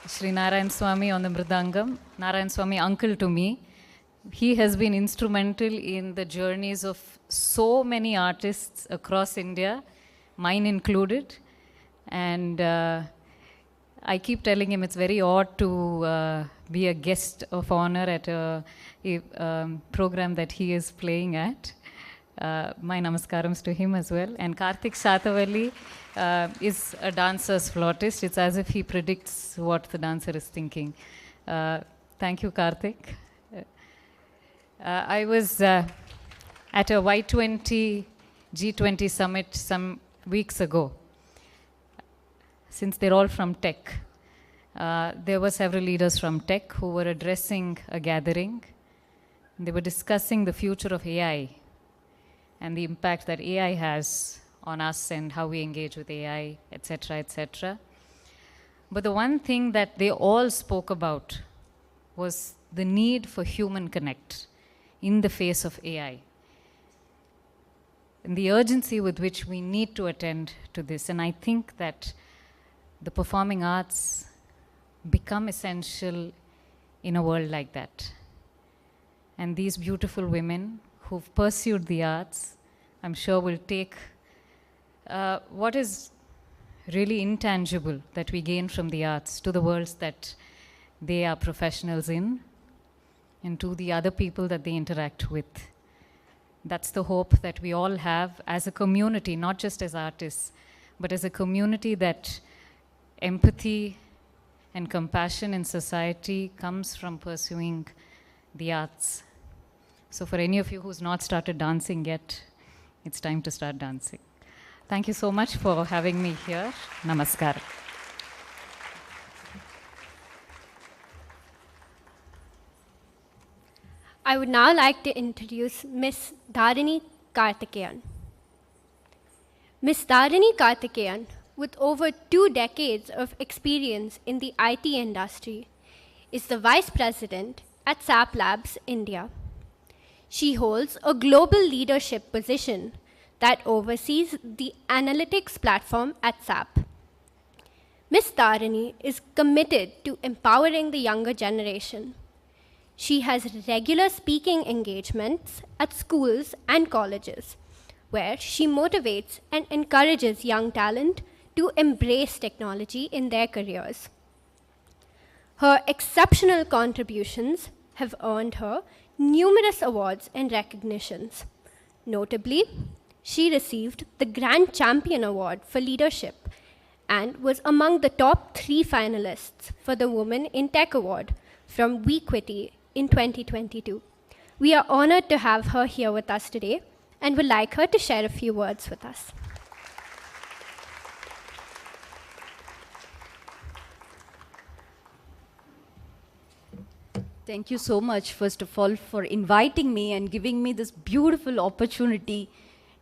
Shri Narayan Swami on the Mridangam, Narayan Swami uncle to me. He has been instrumental in the journeys of so many artists across India, mine included. And I keep telling him it's very odd to be a guest of honor at a program that he is playing at. My namaskarams to him as well. And Karthik Shatavalli is a dancer's flautist. It's as if he predicts what the dancer is thinking. Thank you, Karthik. I was at a Y20 G20 summit some weeks ago. Since they're all from tech, there were several leaders from tech who were addressing a gathering. They were discussing the future of AI and the impact that AI has on us and how we engage with AI, etc., etc. But the one thing that they all spoke about was the need for human connect in the face of AI, and the urgency with which we need to attend to this. And I think that the performing arts become essential in a world like that. And these beautiful women who've pursued the arts, I'm sure will take what is really intangible that we gain from the arts to the worlds that they are professionals in and to the other people that they interact with. That's the hope that we all have as a community, not just as artists, but as a community, that empathy and compassion in society comes from pursuing the arts. So for any of you who's not started dancing yet, it's time to start dancing. Thank you so much for having me here. Namaskar. I would now like to introduce Miss Dharini Karthikeyan. Miss Dharini Karthikeyan, with over 2 decades of experience in the IT industry, is the Vice President at SAP Labs India. She holds a global leadership position that oversees the analytics platform at SAP. Miss Dharini is committed to empowering the younger generation. She has regular speaking engagements at schools and colleges, where she motivates and encourages young talent to embrace technology in their careers. Her exceptional contributions have earned her numerous awards and recognitions. Notably, she received the Grand Champion Award for Leadership and was among the top 3 finalists for the Women in Tech Award from Weequity in 2022. We are honored to have her here with us today and would like her to share a few words with us. Thank you so much, first of all, for inviting me and giving me this beautiful opportunity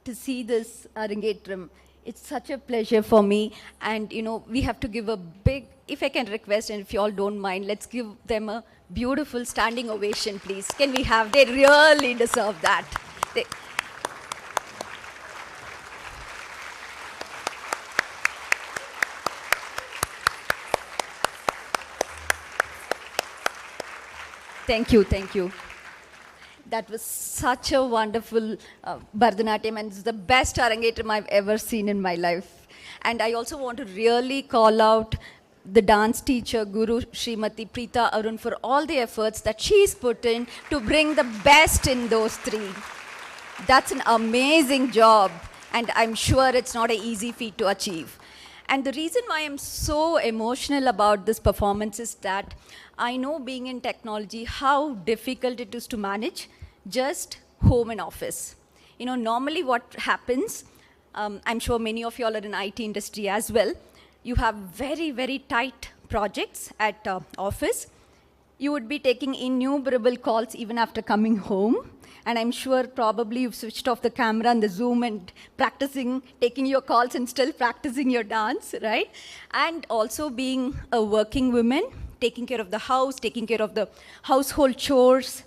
to see this Arangetram. It's such a pleasure for me. And, we have to give a big, if I can request, and if you all don't mind, let's give them a beautiful standing ovation, please. Can we have? They really deserve that. Thank you, thank you. That was such a wonderful Bharatanatyam, and it's the best Arangetram I've ever seen in my life. And I also want to really call out the dance teacher, Guru Srimati Preeta Arun, for all the efforts that she's put in to bring the best in those 3. That's an amazing job, and I'm sure it's not an easy feat to achieve. And the reason why I'm so emotional about this performance is that I know, being in technology, how difficult it is to manage just home and office. Normally what happens, I'm sure many of you all are in IT industry as well, you have very, very tight projects at office. You would be taking innumerable calls even after coming home. And I'm sure probably you've switched off the camera and the Zoom and practicing, taking your calls and still practicing your dance, right? And also being a working woman, taking care of the house, taking care of the household chores,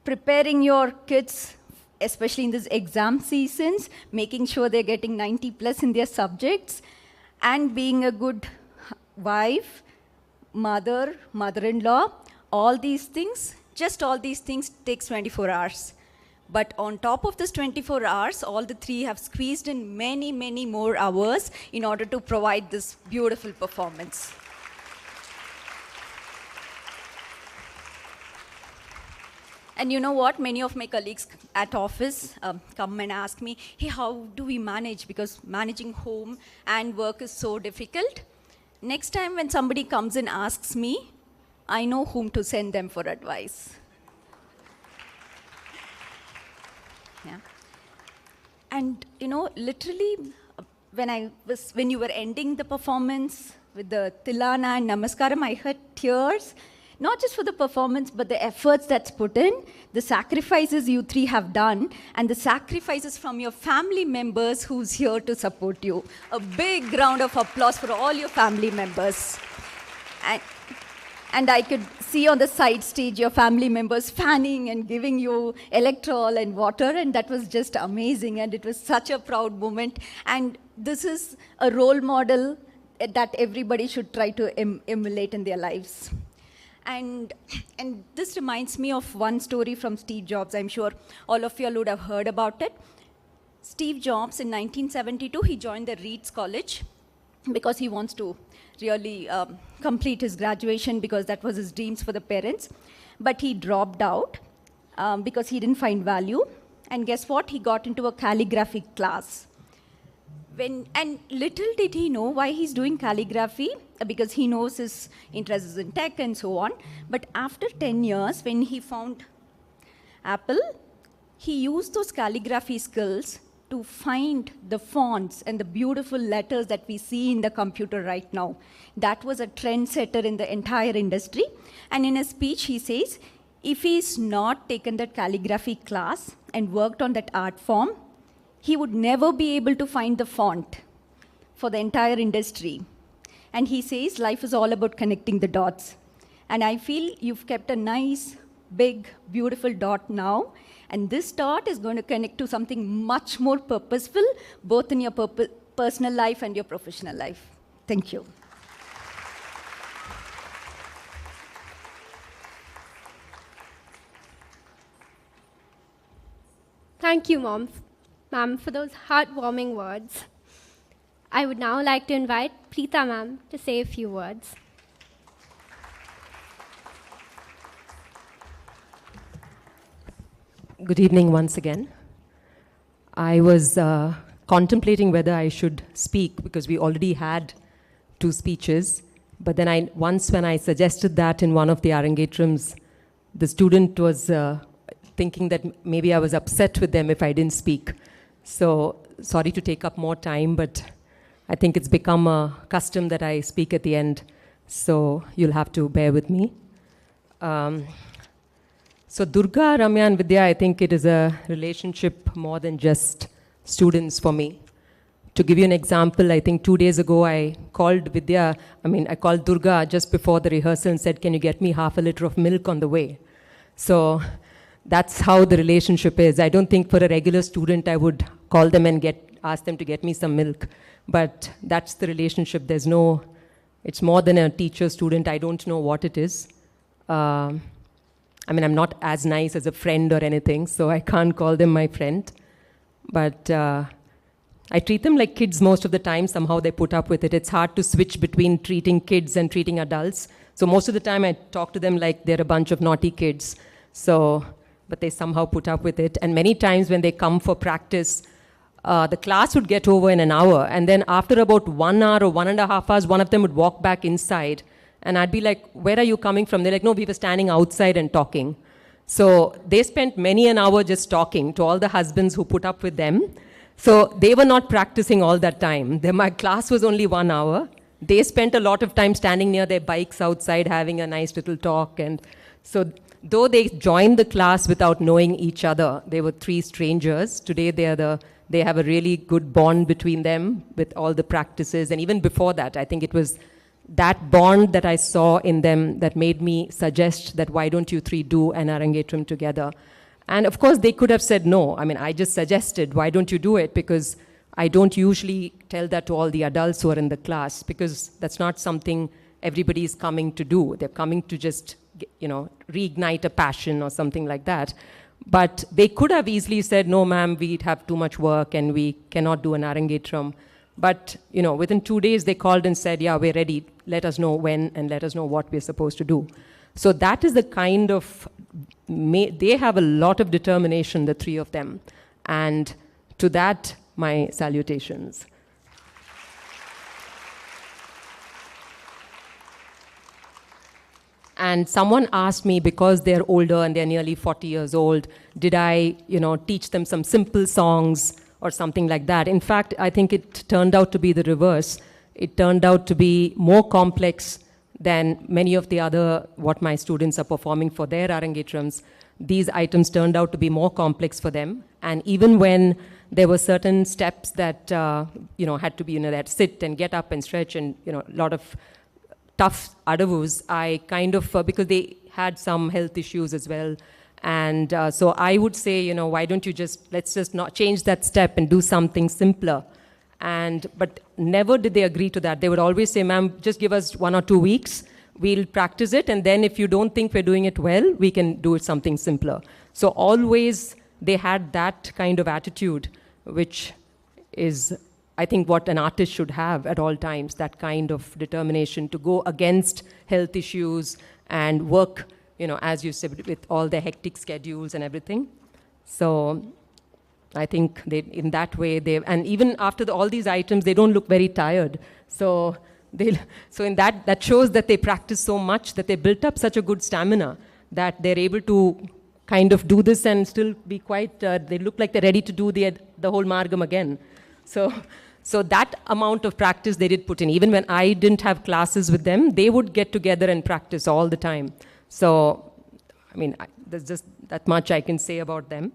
preparing your kids, especially in these exam seasons, making sure they're getting 90 plus in their subjects, and being a good wife, mother, mother-in-law, all these things, just all these things takes 24 hours. But on top of this 24 hours, all the 3 have squeezed in many, many more hours in order to provide this beautiful performance. And you know what? Many of my colleagues at office come and ask me, hey, how do we manage? Because managing home and work is so difficult. Next time when somebody comes and asks me, I know whom to send them for advice. Yeah. And literally, when you were ending the performance with the Tilana and Namaskaram, I heard tears, not just for the performance, but the efforts that's put in, the sacrifices you 3 have done, and the sacrifices from your family members who's here to support you. A big round of applause for all your family members. And I could see on the side stage your family members fanning and giving you electrol and water, and that was just amazing, and it was such a proud moment. And this is a role model that everybody should try to emulate in their lives. And this reminds me of one story from Steve Jobs. I'm sure all of you would have heard about it. Steve Jobs, in 1972, he joined the Reeds College because he wants to really complete his graduation, because that was his dreams for the parents. But he dropped out because he didn't find value. And guess what? He got into a calligraphy class. And little did he know why he's doing calligraphy, because he knows his interest is in tech and so on. But after 10 years, when he found Apple, he used those calligraphy skills to find the fonts and the beautiful letters that we see in the computer right now. That was a trendsetter in the entire industry. And in a speech, he says, if he's not taken that calligraphy class and worked on that art form, he would never be able to find the font for the entire industry. And he says, life is all about connecting the dots. And I feel you've kept a nice, big, beautiful dot now. And this dot is going to connect to something much more purposeful, both in your personal life and your professional life. Thank you. Thank you, ma'am, for those heartwarming words. I would now like to invite Preeta ma'am to say a few words. Good evening once again. I was contemplating whether I should speak because we already had 2 speeches. But then once when I suggested that in one of the Arangetrams, the student was thinking that maybe I was upset with them if I didn't speak. So sorry to take up more time, but I think it's become a custom that I speak at the end. So you'll have to bear with me. So Durga, Remya and Vidya, I think it is a relationship more than just students for me. To give you an example, I think 2 days ago I called Durga just before the rehearsal and said, can you get me half a liter of milk on the way? So that's how the relationship is. I don't think for a regular student I would call them and ask them to get me some milk. But that's the relationship. It's more than a teacher-student. I don't know what it is. I'm not as nice as a friend or anything, so I can't call them my friend. But I treat them like kids most of the time. Somehow they put up with it. It's hard to switch between treating kids and treating adults. So most of the time I talk to them like they're a bunch of naughty kids. But they somehow put up with it. And many times when they come for practice, the class would get over in an hour. And then after about 1 hour or 1.5 hours, one of them would walk back inside. And I'd be like, where are you coming from? They're like, no, we were standing outside and talking. So they spent many an hour just talking to all the husbands who put up with them. So they were not practicing all that time. My class was only 1 hour. They spent a lot of time standing near their bikes outside having a nice little talk. And so though they joined the class without knowing each other, they were 3 strangers. Today they have a really good bond between them with all the practices. And even before that, I think it was that bond that I saw in them that made me suggest that why don't you 3 do an Arangetram together. And of course they could have said no. I just suggested, why don't you do it? Because I don't usually tell that to all the adults who are in the class, because that's not something everybody is coming to do. They're coming to just, reignite a passion or something like that. But they could have easily said, no ma'am, we have too much work and we cannot do an Arangetram. But, within 2 days they called and said, yeah, we're ready. Let us know when and let us know what we're supposed to do. So that is the kind of, they have a lot of determination, the 3 of them. And to that, my salutations. And someone asked me, because they're older and they're nearly 40 years old, did I, teach them some simple songs or something like that? In fact, I think it turned out to be the reverse. It turned out to be more complex than many of the other, what my students are performing for their Arangetrams. These items turned out to be more complex for them. And even when there were certain steps that, had to be, they had to sit and get up and stretch and, a lot of tough adavus, I kind of, because they had some health issues as well. And so I would say, why don't you let's just not change that step and do something simpler. But never did they agree to that. They would always say, ma'am, just give us 1 or 2 weeks. We'll practice it. And then if you don't think we're doing it well, we can do it something simpler. So always they had that kind of attitude, which is, I think, what an artist should have at all times, that kind of determination to go against health issues and work, as you said, with all the hectic schedules and everything. So I think in that way, and even after all these items, they don't look very tired. So in that shows that they practice so much, that they built up such a good stamina that they're able to kind of do this and still be quite, they look like they're ready to do the the whole margam again. So that amount of practice they did put in. Even when I didn't have classes with them, they would get together and practice all the time. So, I mean, there's just that much I can say about them.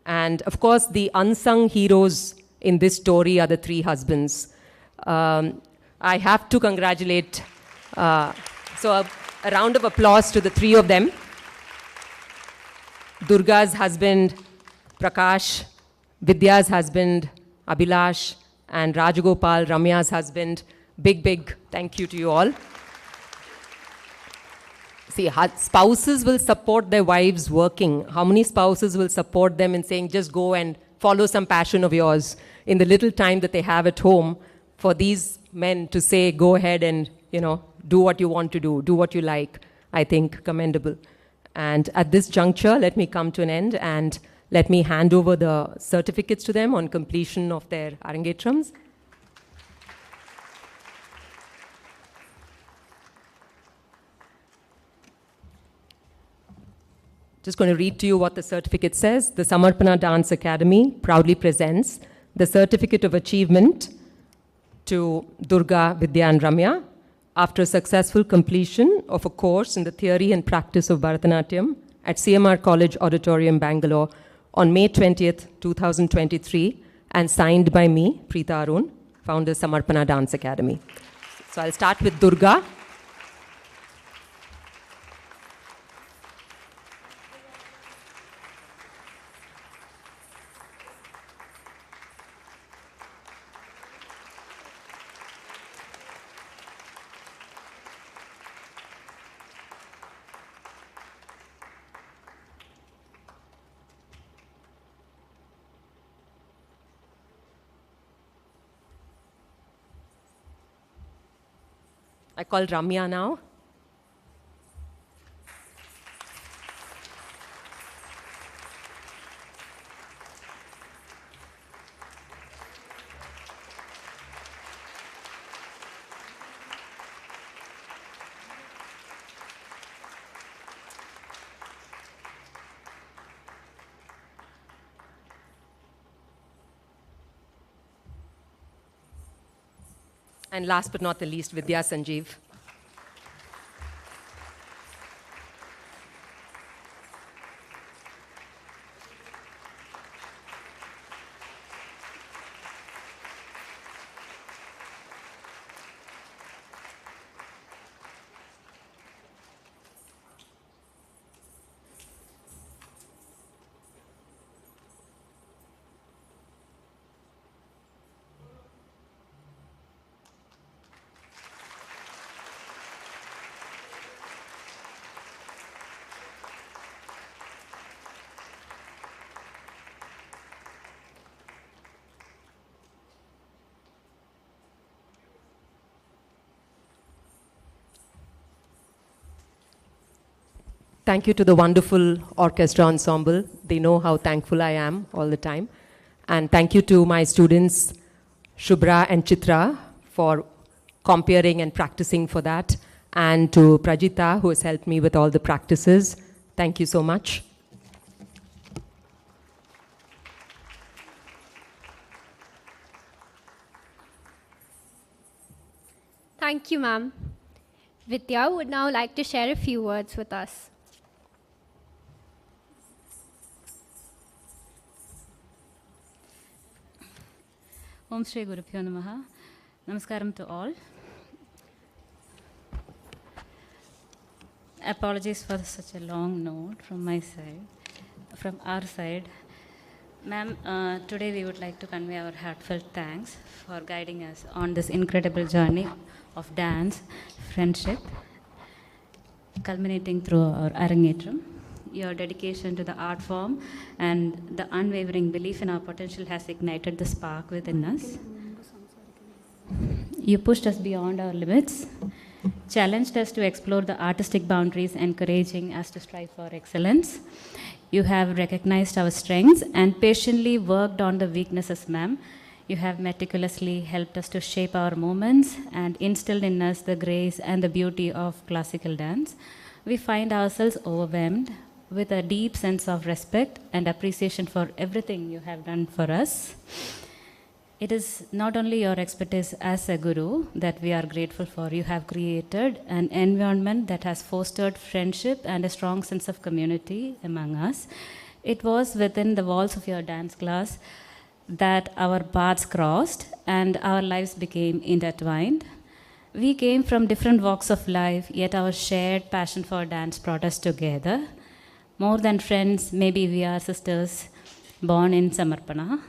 And of course, the unsung heroes in this story are the three husbands. I have to congratulate, so a round of applause to the three of them. Durga's husband, Prakash, Vidya's husband, Abhilash, and Rajagopal, Ramya's husband. Big thank you to you all. See, spouses will support their wives working. How many spouses will support them in saying, just go and follow some passion of yours in the little time that they have at home? For these men to say, go ahead and, do what you want to do what you like, I think commendable. And at this juncture, let me come to an end and let me hand over the certificates to them on completion of their Arangetrams. Just going to read to you what the certificate says. The Samarpana Dance Academy proudly presents the Certificate of Achievement to Durga, Vidya and Remya after successful completion of a course in the theory and practice of Bharatanatyam at CMR College Auditorium, Bangalore on May 20th, 2023 and signed by me, Preeta Arun, founder Samarpana Dance Academy. So I'll start with Durga. I call Remya now. And last but not the least, Vidya Sanjeev. Thank you to the wonderful orchestra ensemble. They know how thankful I am all the time. And thank you to my students, Shubhra and Chitra, for comparing and practicing for that. And to Prajita, who has helped me with all the practices. Thank you so much. Thank you, ma'am. Vidya would now like to share a few words with us. Om Shri Gurubhyo Namaha. Namaskaram to all. Apologies for such a long note from my side, from our side. Ma'am, today we would like to convey our heartfelt thanks for guiding us on this incredible journey of dance, friendship, culminating through our Arangetram. Your dedication to the art form and the unwavering belief in our potential has ignited the spark within us. You pushed us beyond our limits, challenged us to explore the artistic boundaries, encouraging us to strive for excellence. You have recognized our strengths and patiently worked on the weaknesses, ma'am. You have meticulously helped us to shape our movements and instilled in us the grace and the beauty of classical dance. We find ourselves overwhelmed with a deep sense of respect and appreciation for everything you have done for us. It is not only your expertise as a guru that we are grateful for. You have created an environment that has fostered friendship and a strong sense of community among us. It was within the walls of your dance class that our paths crossed and our lives became intertwined. We came from different walks of life, yet our shared passion for dance brought us together. More than friends, maybe we are sisters born in Samarpana.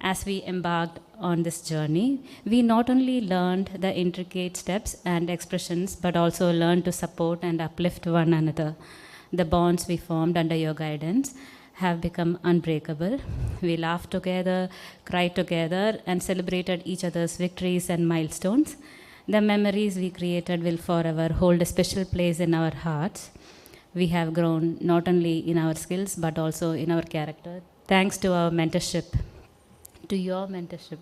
As we embarked on this journey, we not only learned the intricate steps and expressions, but also learned to support and uplift one another. The bonds we formed under your guidance have become unbreakable. We laughed together, cried together, and celebrated each other's victories and milestones. The memories we created will forever hold a special place in our hearts. We have grown not only in our skills, but also in our character, thanks to our mentorship. To your mentorship.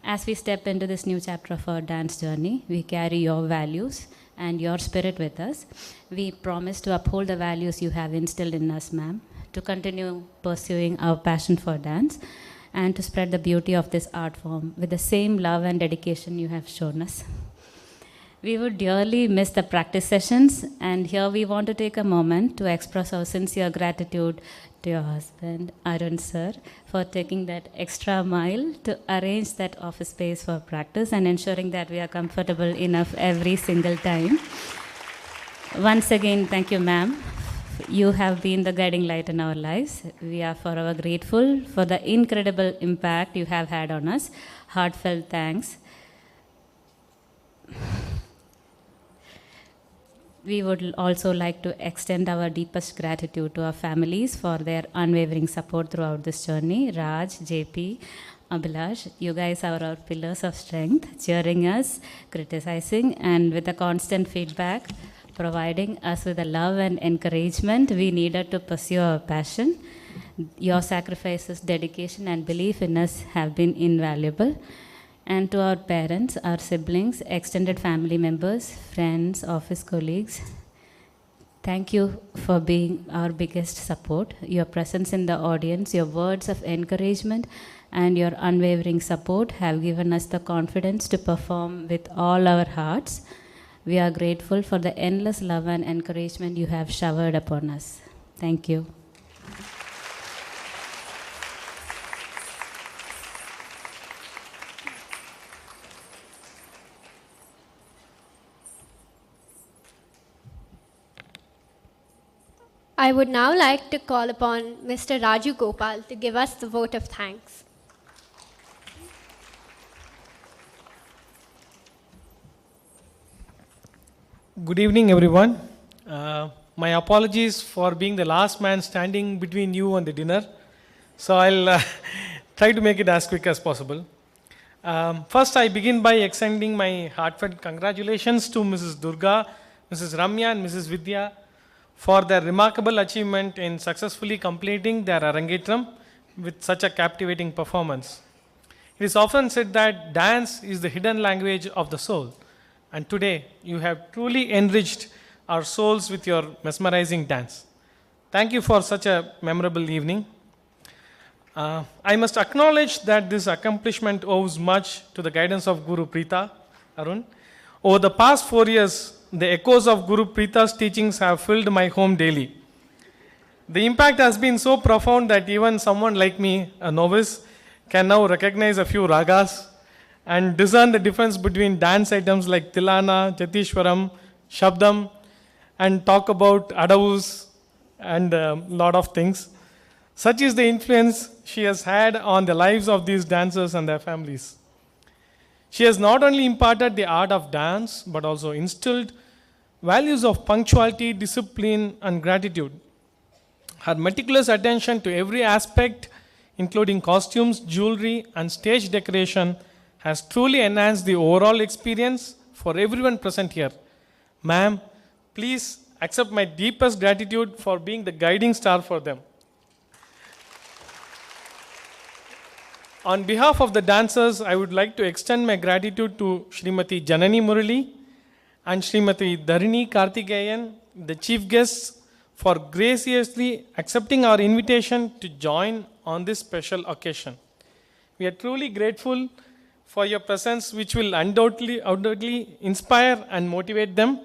As we step into this new chapter of our dance journey, we carry your values and your spirit with us. We promise to uphold the values you have instilled in us, ma'am, to continue pursuing our passion for dance, and to spread the beauty of this art form with the same love and dedication you have shown us. We would dearly miss the practice sessions, and here we want to take a moment to express our sincere gratitude to your husband, Arun sir, for taking that extra mile to arrange that office space for practice and ensuring that we are comfortable enough every single time. Once again, thank you, ma'am. You have been the guiding light in our lives. We are forever grateful for the incredible impact you have had on us. Heartfelt thanks. We would also like to extend our deepest gratitude to our families for their unwavering support throughout this journey. Raj, JP, Abhilash, you guys are our pillars of strength, cheering us, criticizing, and with a constant feedback, providing us with the love and encouragement we needed to pursue our passion. Your sacrifices, dedication, and belief in us have been invaluable. And to our parents, our siblings, extended family members, friends, office colleagues, thank you for being our biggest support. Your presence in the audience, your words of encouragement, and your unwavering support have given us the confidence to perform with all our hearts. We are grateful for the endless love and encouragement you have showered upon us. Thank you. I would now like to call upon Mr. Raju Gopal to give us the vote of thanks. Good evening, everyone. My apologies for being the last man standing between you and the dinner. So I'll try to make it as quick as possible. First, I begin by extending my heartfelt congratulations to Mrs. Durga, Mrs. Remya, and Mrs. Vidya for their remarkable achievement in successfully completing their Arangetram with such a captivating performance. It is often said that dance is the hidden language of the soul, and today you have truly enriched our souls with your mesmerizing dance. Thank you for such a memorable evening. I must acknowledge that this accomplishment owes much to the guidance of Guru Preeta Arun. Over the past 4 years, the echoes of Guru Preeta's teachings have filled my home daily. The impact has been so profound that even someone like me, a novice, can now recognize a few ragas and discern the difference between dance items like Tilana, Jatishwaram, Shabdam, and talk about Adavus and a lot of things. Such is the influence she has had on the lives of these dancers and their families. She has not only imparted the art of dance, but also instilled values of punctuality, discipline, and gratitude. Her meticulous attention to every aspect, including costumes, jewelry, and stage decoration, has truly enhanced the overall experience for everyone present here. Ma'am, please accept my deepest gratitude for being the guiding star for them. On behalf of the dancers, I would like to extend my gratitude to Srimati Janani Murali and Srimati Dharini Karthikeyan, the chief guests, for graciously accepting our invitation to join on this special occasion. We are truly grateful for your presence, which will undoubtedly inspire and motivate them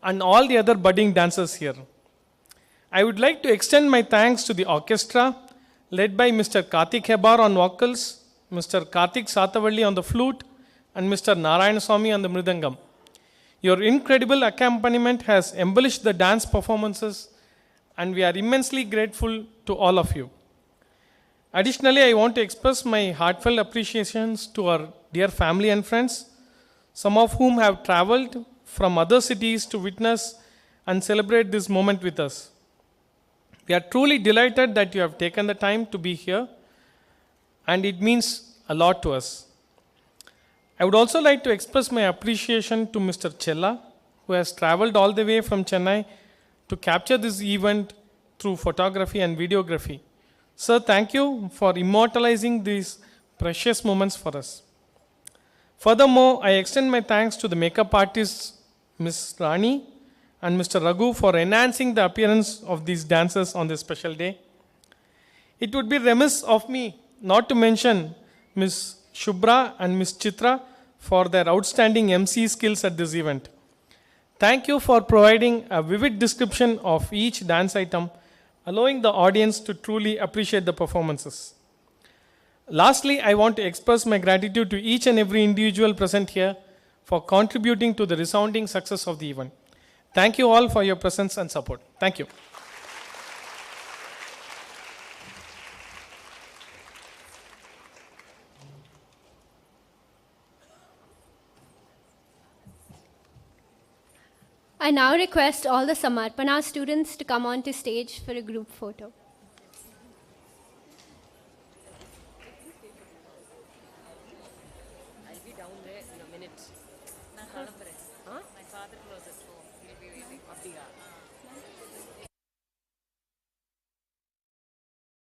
and all the other budding dancers here. I would like to extend my thanks to the orchestra, led by Mr. Karthik Hebar on vocals, Mr. Karthik Satavalli on the flute, and Mr. Narayanaswamy on the mridangam. Your incredible accompaniment has embellished the dance performances, and we are immensely grateful to all of you. Additionally, I want to express my heartfelt appreciations to our dear family and friends, some of whom have traveled from other cities to witness and celebrate this moment with us. We are truly delighted that you have taken the time to be here, and it means a lot to us. I would also like to express my appreciation to Mr. Chella, who has traveled all the way from Chennai to capture this event through photography and videography. Sir, thank you for immortalizing these precious moments for us. Furthermore, I extend my thanks to the makeup artists, Ms. Rani and Mr. Raghu, for enhancing the appearance of these dancers on this special day. It would be remiss of me not to mention Ms. Shubhra and Ms. Chitra for their outstanding MC skills at this event. Thank you for providing a vivid description of each dance item, allowing the audience to truly appreciate the performances. Lastly, I want to express my gratitude to each and every individual present here for contributing to the resounding success of the event. Thank you all for your presence and support. Thank you. I now request all the Samarpana students to come onto stage for a group photo. I'll be down there in a minute. My father closes. He'll be waiting.